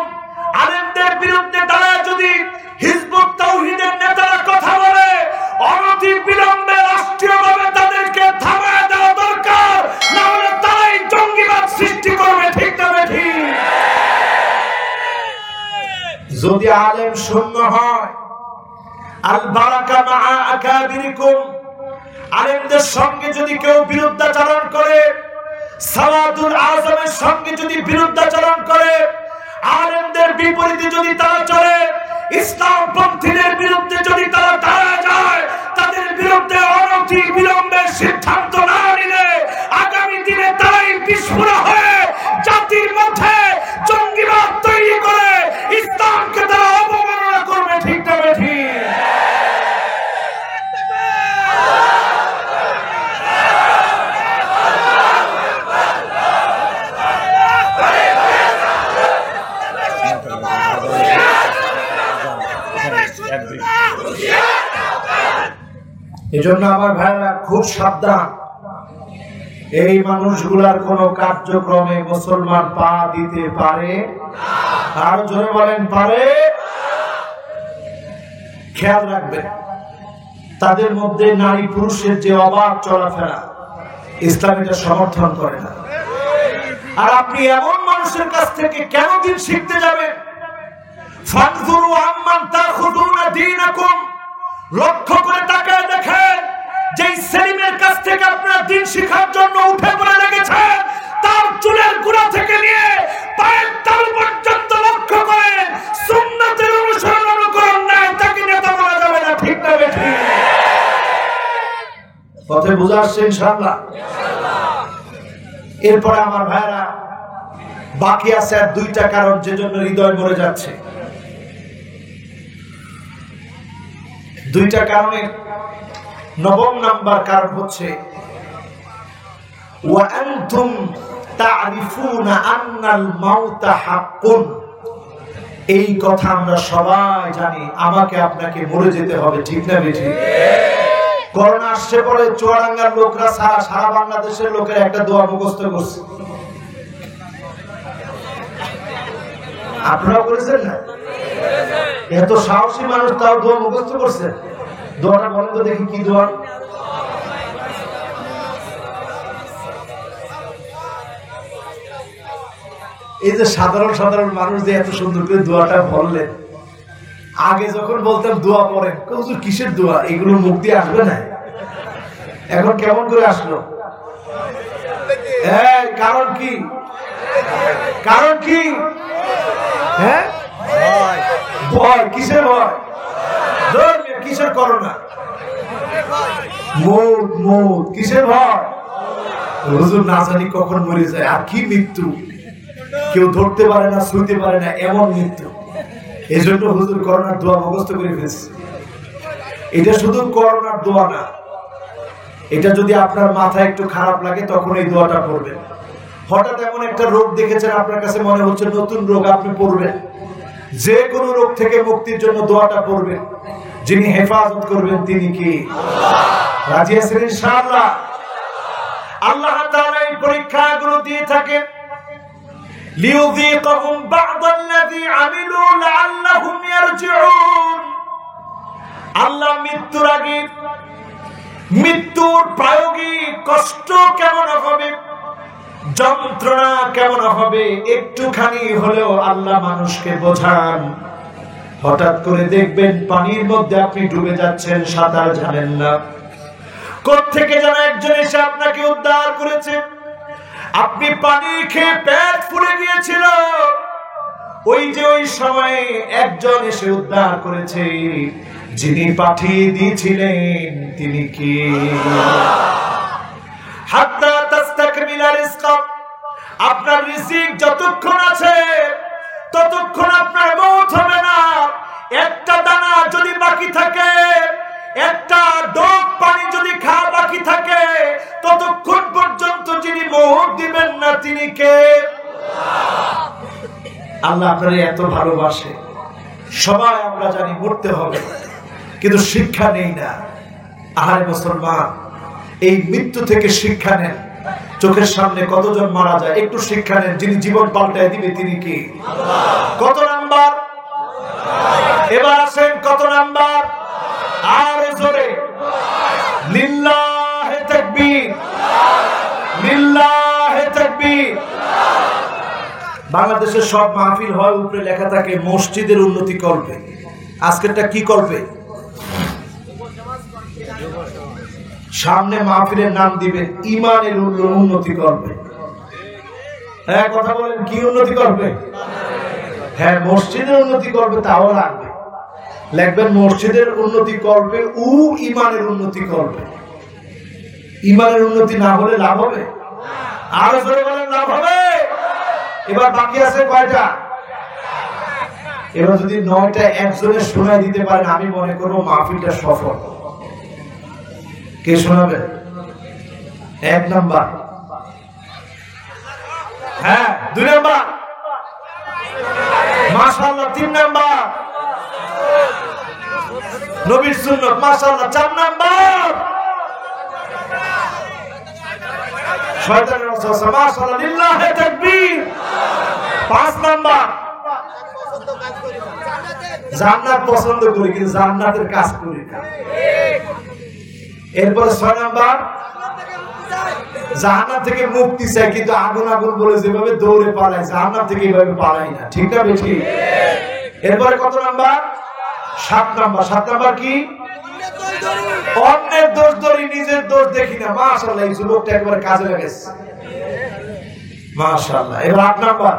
আলেমদের বিরুদ্ধে তারা যদি হিজবুত তাওহীদের নেতারা কথা বলে, অনতি বিলম্বে রাষ্ট্রীয়ভাবে তাদেরকে থামায় দেওয়া দরকার, না হলে তারাই জঙ্গিবাদ সৃষ্টি করবে। ঠিক না ঠিক? যদি আলেম শূন্য হয়, আল বারাকা মা আকাবিরিকুম, আলেমদের সঙ্গে যদি কেউ বিরুদ্ধাচরণ করে, সাওয়াদুল আজমের সঙ্গে যদি বিরুদ্ধাচরণ করে, আলেমদের বিপরীতে যদি তারা চলে, ইসলামপন্থীদের বিরুদ্ধে যদি তারা দাঁড়ায় যায়, তাদের বিরুদ্ধে অনতি বিলম্বে সিদ্ধান্ত না নিলে আগামী দিনে তারাই বিস্ফোরক হয়ে জাতির মধ্যে জঙ্গিবাদ তৈরি করে ইসলামকে তারা অবমাননা করবে। ঠিক না ঠিক? এজন্য আমার ভাইরা খুব সাবধান, এই মানুষগুলার কোন কার্যক্রমে মুসলমান পা দিতে পারে, আর জোরে বলেন পারে। খেয়াল রাখবেন, তাদের মধ্যে নারী পুরুষের যে অবাধ চলাফেরা, ইসলাম এটা সমর্থন করে না। আর আপনি এমন মানুষের কাছ থেকে কেন দিন শিখতে যাবেন? ফানজুরু আম্মান তাখুদুনা দীনাকুম, লক্ষ্য করে তাকায় দেখেন, যেই সেলিমের কাছ থেকে আপনারা দিন শিখার জন্য উঠে পড়ে লেগেছেন, তার চুলের গোড়া থেকে নিয়ে পায়ের তালু পর্যন্ত লক্ষ্য করে সুন্নাতের অনুসরণ অনুকরণ নাই, তাকে নেতা বলা যাবে না। ঠিক না বেঠি? কথা বুঝা আসছে ইনশাআল্লাহ? এরপরে আমার ভাইরা বাকি আছে আর দুইটা কারণ, যে জন্য হৃদয় মরে যাচ্ছে। দুইটা কারণের নবম নাম্বার কারণ হচ্ছে ওয়া আনতুম তা'রিফুনা আন্নাল মাউতা হাক্কুন। এই কথা আমরা সবাই জানি, আমাকে আপনাকে মরে যেতে হবে। ঠিক না বেঠি? করোনা আসছে পরে চুয়াডাঙ্গার লোকরা সারা বাংলাদেশের লোকের একটা দোয়া মুখস্থ করছে। আপনারাও করেছেন না? এত সাহসী মানুষ তাও দোয়া মুখস্থ করছে। দোয়াটা বলেন তো দেখি, কি দোয়া? এই যে সাধারণ মানুষ যে এত সুন্দর করে দোয়াটা বললেন, আগে যখন বলতাম দোয়া পড়েন, হুজুর কিসের দোয়া, এগুলো মুখ দিয়ে আসবে না। এখন কেমন করে আসলো? কারণ কি? কারণ কি? হ্যাঁ, ভয়। কিসের ভয়? কিসের করোনা? মৌত। কিসের ভয়? হুজুর না জানি কখন মরে যায়, আর কি মৃত্যু, কেউ ধরতে পারে না, ছুঁতে পারে না, এমন মৃত্যু। এই জন্য হুজুর করোনার দোয়া মুখস্থ করে ফেলছে। এটা শুধু করোনার দোয়া না, এটা যদি আপনার মাথায় একটু খারাপ লাগে তখন এই দোয়াটা পড়বেন। হঠাৎ এমন একটা রোগ দেখেছেন, আপনার কাছে মনে হচ্ছে নতুন রোগ, আপনি পড়বেন। যে কোনো রোগ থেকে মুক্তির জন্য দোয়াটা পড়বেন। যিনি হেফাজত করবেন তিনি কি? রাজি আছেন ইনশাআল্লাহ? আল্লাহ তাআলা এই পরীক্ষাগুলো দিয়ে থাকেন লিইউযীকাহুম বা'দাল্লাযী আমিলু লাআল্লাহুম ইয়ারজিউন। আল্লাহ মৃত্যুর আগে মৃত্যুর প্রায়োগিক কষ্ট কেমন হবে, যন্ত্রণা কেমন হবে, একটুখানি হলেও আল্লাহ মানুষকে বোঝান। হঠাৎ করে দেখবেন পানির মধ্যে আপনি ডুবে যাচ্ছেন, সাঁতার জানেন না, কোত্থেকে যেন একজন এসে আপনাকে উদ্ধার করেছে। আপনি পানি খেয়ে পেট ফুলে গিয়েছিল, ওই সময়ে একজন এসে উদ্ধার করেছে। যিনি পাঠিয়ে দিয়েছিলেন তিনি কি? হাত্তা তাস্তাকমিলা রিজকা, আপনার রিজিক যতক্ষণ আছে ততক্ষণ আপনার মওত হবে না। একটা দানা যদি বাকি থাকে, একটা ডোক পানি যদি খাওয়া বাকি থাকে, ততক্ষণ পর্যন্ত যিনি মওত দিবেন না তিনি কে? আল্লাহ আপনারে এত ভালোবাসে। সবাই আমরা জানি মরতে হবে, কিন্তু শিক্ষা নেই না। আহারে মুসলমান, এই মৃত্যু থেকে শিক্ষা নেন। চোখের সামনে কতজন মারা যায়, একটু শিক্ষা নেন। যিনি জীবন পাল্টায় দিবে তিনি কি? কত নাম্বার? এবার আসেন কত নাম্বার? আর জোরে লিল্লাহে তাকবীর, লিল্লাহে তাকবীর। বাংলাদেশের সব মাহফিল হয়, উপরে লেখা থাকে মসজিদের উন্নতি কল্পে। আজকেরটা কি কল্পে? সামনে মাহফিলের নাম দিবে ইমানের উন্নতি করবে। হ্যাঁ, কথা বলেন, কি উন্নতি করবে? হ্যাঁ, মসজিদের উন্নতি করবে, তাও লাগবে। লিখবেন মসজিদের উন্নতি করবে ও ইমানের উন্নতি করবে। ইমানের উন্নতি না হলে লাভ হবে? আরো জোরে বলেন, লাভ হবে। এবার বাকি আছে কয়টা? এবার যদি 9টা একজনের শোনায় দিতে পারেন, আমি মনে করবো মাহফিলটা সফল। কে শোনাবে? 1 নাম্বার। হ্যাঁ, 2 নাম্বার। মাশাআল্লাহ, 3 নাম্বার। নবীর সুন্নাত, মাশাআল্লাহ, 4 নাম্বার। শয়তানের ওয়াসওয়াসা। মাশাআল্লাহ, লিল্লাহি তাকবীর। 5 নাম্বার, জান্নাত পছন্দ করি কিন্তু জান্নাতের কাজ করি না। এরপর 6 নাম্বার, জাহান্নাম থেকে মুক্তি চাই কিন্তু আগুন আগুন বলে যেভাবে দৌড়ে পালাই জাহান্নাম থেকে এইভাবে পালাই না। ঠিক না বেশি? এরপরে কত নাম্বার? 7 নাম্বার। 7 নাম্বার কি? অন্যের দোষ ধরি, নিজের দোষ দেখি না। মাশাআল্লাহ, এই যুবকটা একবারে কাজে লাগাইছে। মাশাআল্লাহ। এবার 8 নাম্বার,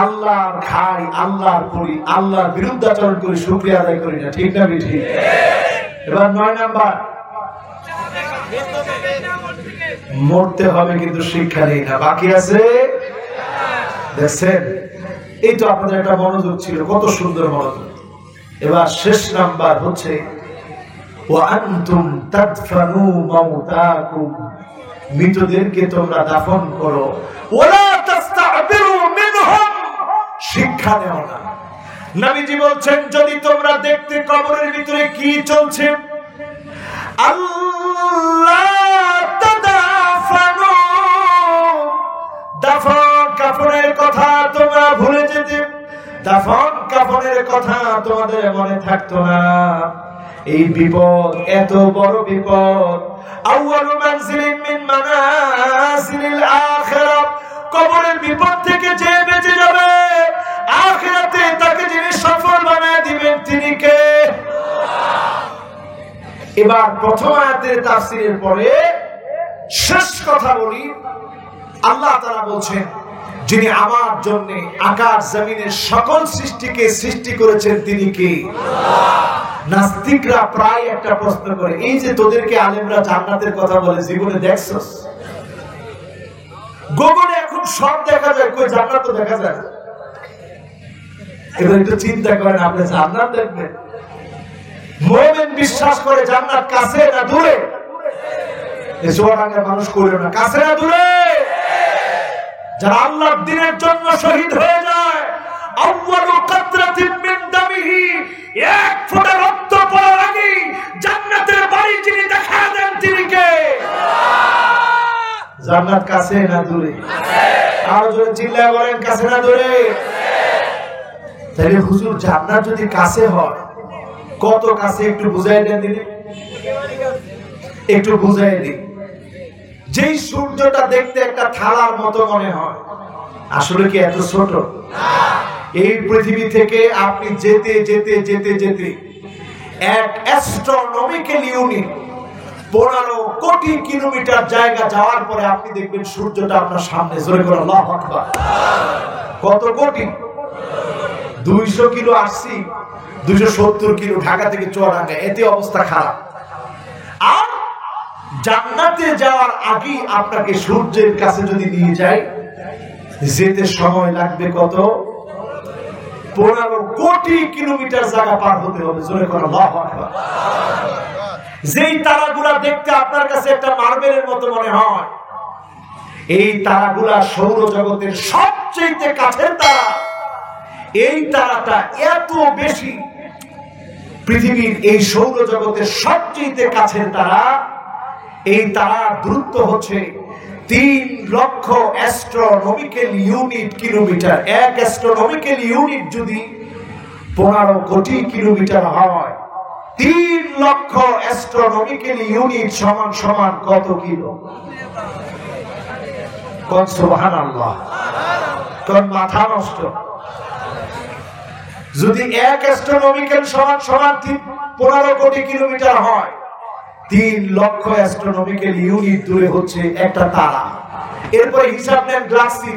আল্লাহর খাই, আল্লাহর করি, আল্লাহর বিরুদ্ধাচরণ করি, শুকরিয়া আদায় করি না। ঠিক না বেশি? এবার 9 নাম্বার, মরতে হবে কিন্তু শিক্ষা নেই না। বাকি আছে? দেখছেন, এই তো আপনাদের একটা মনোযোগ ছিল, কত সুন্দর মনোযোগ। এবার শেষ নাম্বার হচ্ছে ওয়া আনতুম তাদফানু মাউতাকুম, মৃতদেরকে তোমরা দাফন করো। ওয়ালা তাস্তাবিরু মিনহুম, শিক্ষা নেও না। নবীজি বলছেন যদি তোমরা দেখতে কবরের ভিতরে কি চলছে, আল্লাহ তাদাফানু, দাফন কাফনের কথা তোমরা ভুলে যেতে, দাফন কাফনের কথা তোমাদের মনে থাকতো না। এই বিপদ এত বড় বিপদ। আউয়ালু মানজিলিন মিন মানাজিলিল আখিরাহ, কবরের বিপদ থেকে যে বেঁচে যাবে আখিরাতে তাকে যিনি সফল বানায় দিবেন তিনি কে? এবার প্রথম আয়াতের তাফসীরের পরে শেষ কথা বলি। আল্লাহ তাআলা বলছেন যিনি আমার জন্য আকাশ জমিনের সকল সৃষ্টিকে সৃষ্টি করেছেন তিনি কে? নাস্তিকরা প্রায় একটা প্রশ্ন করে, এই যে তোদেরকে আলেমরা জান্নাতের কথা বলে, জীবনে দেখছস? গুগলে এখন সব দেখা যায়, কই জান্নাত তো দেখা যায় না। এবার একটু চিন্তা করেন, আপনি জান্নাত দেখবেন? মুমিন বিশ্বাস করে জান্নাত কাছে না দূরে? এই চুয়াডাঙ্গার মানুষ করে না, কাছে না দূরে? যারা আল্লাহর দ্বীনের জন্য শহীদ হয়ে যায়, আউয়ালু কাতরাতিন মিন দামিহি, এক ফোঁটা রক্ত পড়ার আগে জান্নাতের বাড়ি যিনি দেখা দেন তিনি কে? জান্নাত কাছে না দূরে? আর জোরে চিল্লায় বলেন, কাছে না দূরে? তাহলে হুজুর জান্নাত যদি কাছে হয়, কত কাছে একটু বুঝাই দেন দিদি, একটু বুঝাই দিন। যেই সূর্যটা দেখতে একটা থালার মতো মনে হয়, আসলে কি এত ছোট? এই পৃথিবী থেকে আপনি যেতে যেতে যেতে যেতে এক অ্যাস্ট্রোনমিক্যাল ইউনিট 15 কোটি কিলোমিটার জায়গা যাওয়ার পরে আপনি দেখবেন সূর্যটা আপনার সামনে। জোরে করে আল্লাহু আকবার। কত কোটি? 200 কিলো আসছি, 270 কিলো ঢাকা থেকে চুয়াডাঙ্গা, এতে অবস্থা খারাপ। আর জান্নাতে যাওয়ার আগে আপনাকে সূর্যের কাছে যদি নিয়ে যায়, যেতে সময় লাগবে কত? 15 কোটি কিলোমিটার জায়গা পার হতে হবে। জোরে করে আল্লাহু আকবার। যেই তারাগুলা দেখতে আপনার কাছে একটা মার্বেলের মতো মনে হয়, এই তারাগুলা সৌরজগতের সবচেয়ে কাছের তারা। এই তারাটা এত বেশি, পৃথিবীর এই সৌরজগতের সবচেয়ে কাছের তারা। এই তারার দূরত্ব হচ্ছে 3 লক্ষ অ্যাস্ট্রোনমিক্যাল ইউনিট কিলোমিটার। এক অ্যাস্ট্রোনমিক্যাল ইউনিট যদি 15 কোটি কিলোমিটার হয়, 3 লক্ষ অ্যাস্ট্রোনমিক্যাল ইউনিট সমান সমান কত কিলো? কোন সুবহানাল্লাহ, কোন মাথা নষ্ট। যদি এক অ্যাস্ট্রোনমিক্যাল সমান সমান 15 কোটি কিলোমিটার হয়, 3 লক্ষ অ্যাস্ট্রোনমিক্যাল ইউনিট দূরে হচ্ছে একটা তারা। এরপরে হিসাব নেন গ্যালাক্সি,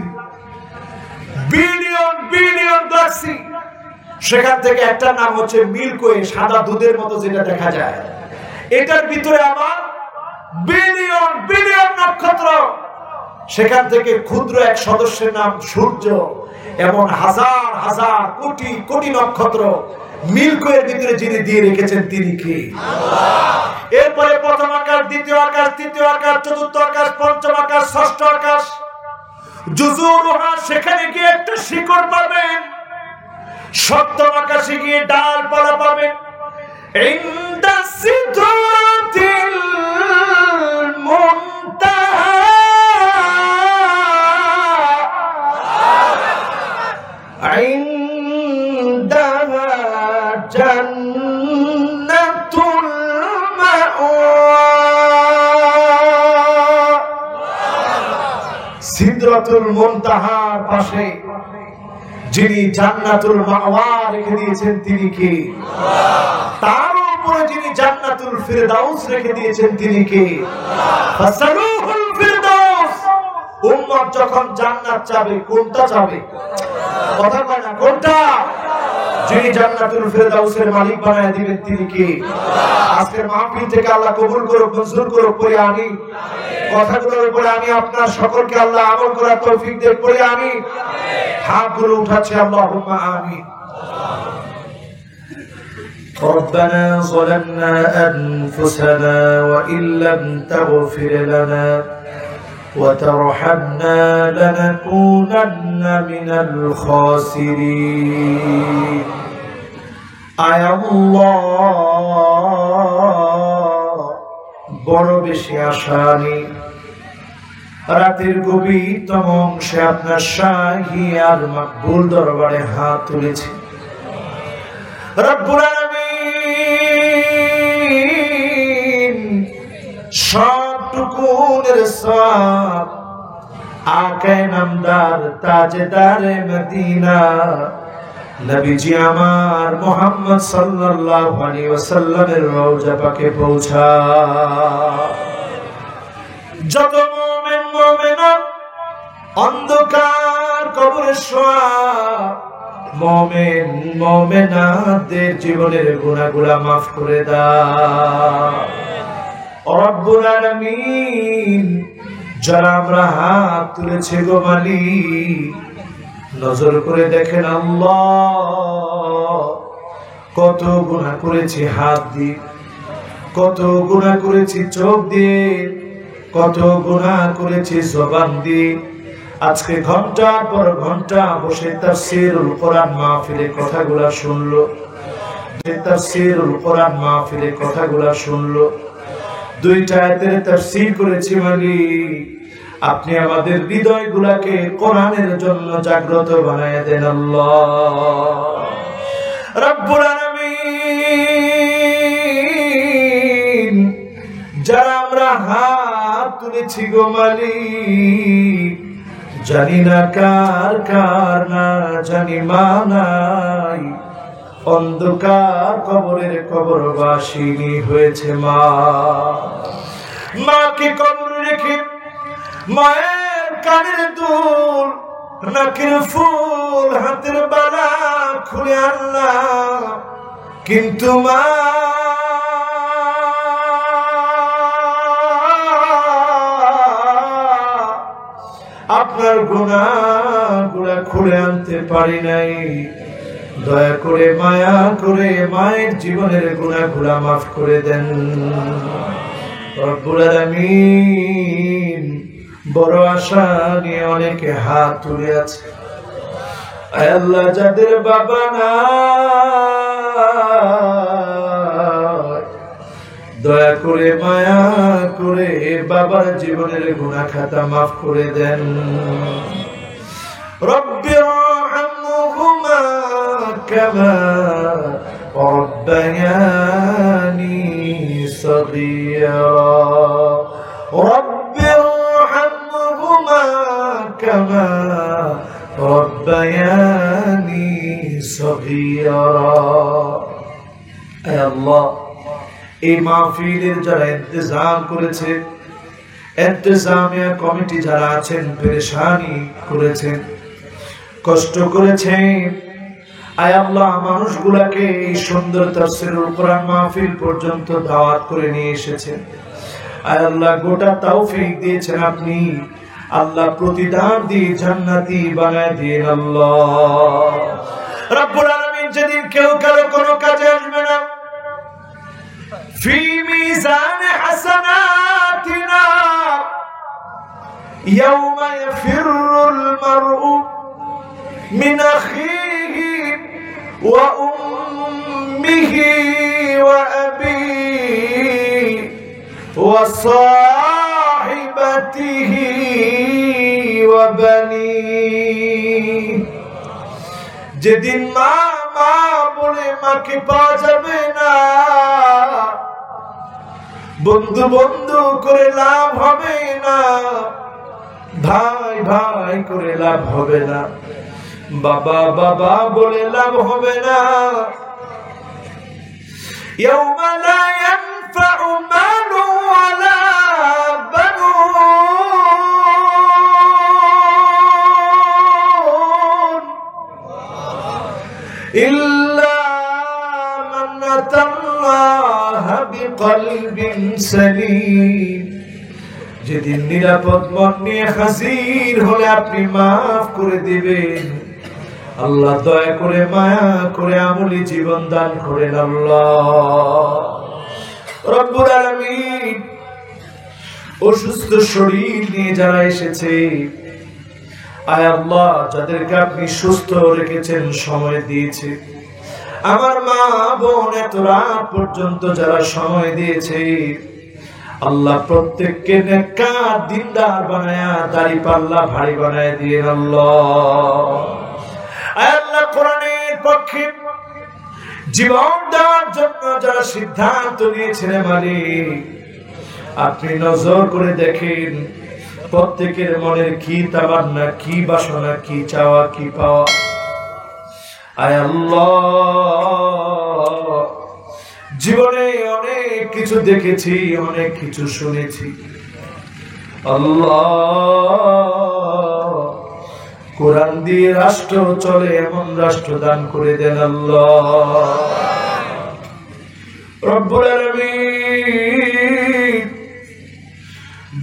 বিলিয়ন বিলিয়ন গ্যালাক্সি। সেখান থেকে একটা নাম হচ্ছে মিল্কি ওয়ে, সাদা দুধের মতো যেটা দেখা যায়। এটার ভিতরে আবার বিলিয়ন বিলিয়ন নক্ষত্র। সেখান থেকে ক্ষুদ্র এক সদস্যের নাম সূর্য। এমন হাজার হাজার কোটি কোটি নক্ষত্র মিল্কি ওয়ের ভিতরে যিনি দিয়ে রেখেছেন তিনি কে? আল্লাহ। এরপরে প্রথম আকাশ, দ্বিতীয় আকাশ, তৃতীয় আকাশ, চতুর্থ আকাশ, পঞ্চম আকাশ, ষষ্ঠ আকাশ। জুজুরুহা, সেখানে গিয়ে একটা শিকড় পাবেন। সপ্তম আকাশে গিয়ে ডালপালা পাবেন। ইনদা সিদরাতিল সিদরাতুল মুনতাহার পাশে যিনি জান্নাতুল মাওয়া রেখে দিয়েছেন তিনি কে? তার উপরে যিনি জান্নাতুল ফিরদাউস রেখে দিয়েছেন তিনি কে? ফাসালুহুল ফিরদাউস। উম্মত যখন জান্নাত চাবে কোনটা চাবে? কথা কয় না, কোনটা? যিনি জান্নাতুল ফিরদাউসের মালিক বানায় দিবেন তিনি কে? আজকের মাহফিল থেকে আল্লাহ কবুল করুক, মঞ্জুর করুক, পড়ে আমি কথাগুলোর উপরে আমি আপনার সকলকে আল্লাহ আমল করার তৌফিক দেন, পড়ে আমি হাতগুলো উঠাচ্ছি, আল্লাহুম্মা আমিন। ربنا ظلمنا أنفسنا وإن لم تغفر لنا وترحمنا لنكونن من الخاسرين আয় আল্লাহ, বড় বেশি আশা নেই, রাতের গভীরতম অংশে আপনার শাহী আর মাকবুল দরবারে হাত তুলেছি। রব্বুল আলামিন সবটুকুনের সওয়াব আকায়ে নামদার তাজদারে মদিনা নবীজি আমার মুহাম্মদ সাল্লাল্লাহু আলাইহি ওয়াসাল্লামের রওজা পাকে পৌঁছা। যত মুমিন মুমিনা অন্ধকার কবরে শোয়া মুমিন মুমিনাদের জীবনের গুনাহগুলো মাফ করে দাও রব্বুল আলামিন। যারা আমরা হাত তুলেছে গো মালিক, নজর করে দেখেন আল্লাহ, কত গুনাহ করেছি হাত দিয়ে, কত গুনাহ করেছি চোখ দিয়ে, কত গুনাহ করেছি জবান দিয়ে। আজকে ঘন্টার পর ঘন্টা বসে তাফসীরুল কোরআন মাহফিলে কথাগুলো শুনলো, তাফসীরুল কোরআন মাহফিলে কথাগুলো শুনলো, দুইটা আয়াতের তাফসীর করেছি মালিক। আপনি আমাদের হৃদয়গুলোকে কোরআনের জন্য জাগ্রত বানায় দেন আল্লাহ রব্বুল আলামিন। যারা আমরা হাত তুলেছি গো মালিক, জানি না কার কার না জানি মানাই, অন্ধকার কবরের কবরবাসিনী হয়েছে মা। মাকে কবর রেখে মায়ের কানের দুল, নাকের ফুল, হাতের বালা খুলে আনলাম, কিন্তু মা আপনার গুনাহগুলো খুলে আনতে পারি নাই। দয়া করে মায়া করে মায়ের জীবনের গুনাহগুলো মাফ করে দেন রব্বুল আলামিন। বড় আশা নিয়ে অনেকে হাত তুলে আছে, আয় আল্লাহ, যাদের বাবা নাই, দয়া করে মায়া করে বাবার জীবনের গুনাহ খাতা মাফ করে দেন। রব্বি রহমহুমা কামা রব্বায়ানি সগীরা, রব্বি রহমহুমা কামা রব্বায়ানি সগীরা। হে আল্লাহ, এই মাহফিলের যারা ইন্তজাম করেছে, ইন্তজামিয়া কমিটি যারা আছেন, পেরেশানি করেছেন, কষ্ট করেছেন, আয় আল্লাহ, মানুষগুলাকে এই সুন্দর তাফসীরুল কোরআন মাহফিল পর্যন্ত দাওয়াত করে নিয়ে এসেছেন, আয় আল্লাহ, গোটা তৌফিক দিয়েছেন আপনি। আল্লাহ, প্রতিদান দিয়ে জান্নাতি বানায় দিন আল্লাহ রব্বুল আলামিন। যেদিন কেউ কারো কোনো কাজে আসবে না, في ميزان حسناتنا يوم يفر المرء من أخيه وأمه وأبيه وصاحبته وبنيه। যেদিন মা মা বলে মাকে পাওয়া যাবে না, বন্ধু বন্ধু করে লাভ হবে না, ভাই ভাই করে লাভ হবে না, বাবা বাবা বলে লাভ হবে না। ইয়াউমা লা ইয়ানফাউ মালু ওয়ালা বানুন ইল্লা মান আতাল্লাহা বিকলবিন সালিম। যেদিন নিরাপদ মন নিয়ে হাজির হলে আপনি মাফ করে দিবেন। আল্লাহ দয়া করে মায়া করে আমলি জীবন দান করেন। আল্লাহ রব্বুল আলামিন অসুস্থ শরীর নিয়ে যারা এসেছে, আয় আল্লাহ যাদেরকে আপনি সুস্থ রেখেছেন, সময় দিয়েছে, আমার মা বোন এত রাত পর্যন্ত যারা সময় দিয়েছে, আল্লাহ প্রত্যেককে নেককার দিনদার বানায়া দাড়ি পাল্লা ভারী বানায় দিয়ে। আল্লাহ কোরআনের পক্ষে জীবন দেওয়ার জন্য যারা সিদ্ধান্ত নিয়েছেন মালিক, আপনি নজর করে দেখেন প্রত্যেকের মনের কি তামান্না, কি বাসনা, কি চাওয়া, কি পাওয়া। আয় আল্লাহ জীবনে অনেক কিছু দেখেছি, অনেক কিছু শুনেছি। আল্লাহ কোরআন দিয়ে রাষ্ট্র চলে এমন রাষ্ট্র দান করে দেন। আল্লাহ রব্বুল আলামিন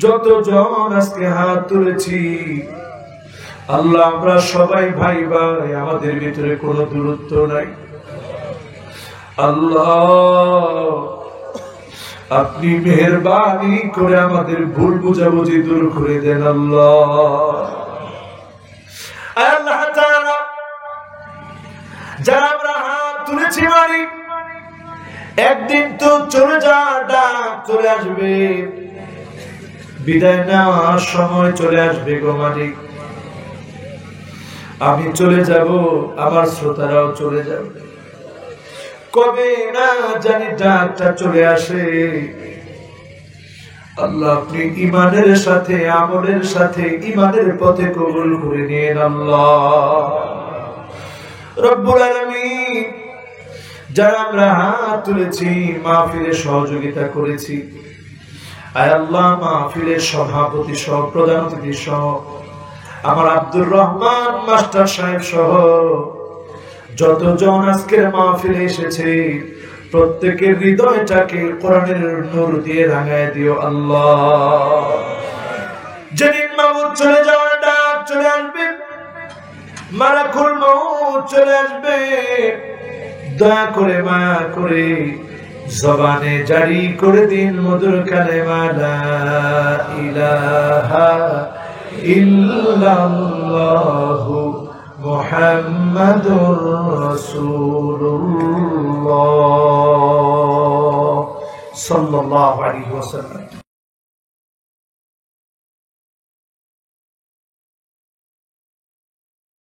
যতজন আজকে হাত তুলেছি, আল্লাহ আমরা সবাই ভাই ভাই, আমাদের ভিতরে কোনো দূরত্ব নাই। আল্লাহ আপনি মেহেরবানি করে আমাদের ভুল বুঝাবুঝি দূর করে দেন। আল্লাহ তাআলা যারা আমরা হাত তুলেছি মালিক, একদিন তো চলে যাওয়ার ডাক চলে আসবে, বিদায় নেওয়ার সময় চলে আসবে গো মালিক। আমি চলে যাব, আমার শ্রোতারাও চলে যাবে, কবে না জানি ডাকটা চলে আসে। আল্লাহ আপনি ঈমানের সাথে আমলের সাথে ঈমানের পথে কবুল করে নিন। আল্লাহ রব্বুল আলামিন যারা আমরা হাত তুলেছি, মাহফিলে সহযোগিতা করেছি, আয় আল্লাহ মাহফিলের সভাপতি সহ প্রধান অতিথি সহ আমার আব্দুর রহমান মাস্টার সাহেব সহ যতজন আজকের মাহফিলে এসেছে, প্রত্যেকের হৃদয়টাকে কোরআনের নূর দিয়ে রাঙায় দিও। আল্লাহ যেদিন মাউত চলে যাওয়ার ডাক চলে আসবে, মালাকুল মউত চলে আসবে, দয়া করে মায়া করে জবানে জারি করে দিন মধুর কালেমা লা ইলাহা ইল্লাল্লাহু মুহাম্মাদুর রাসূলুল্লাহ সাল্লাল্লাহু আলাইহি ওয়াসাল্লাম।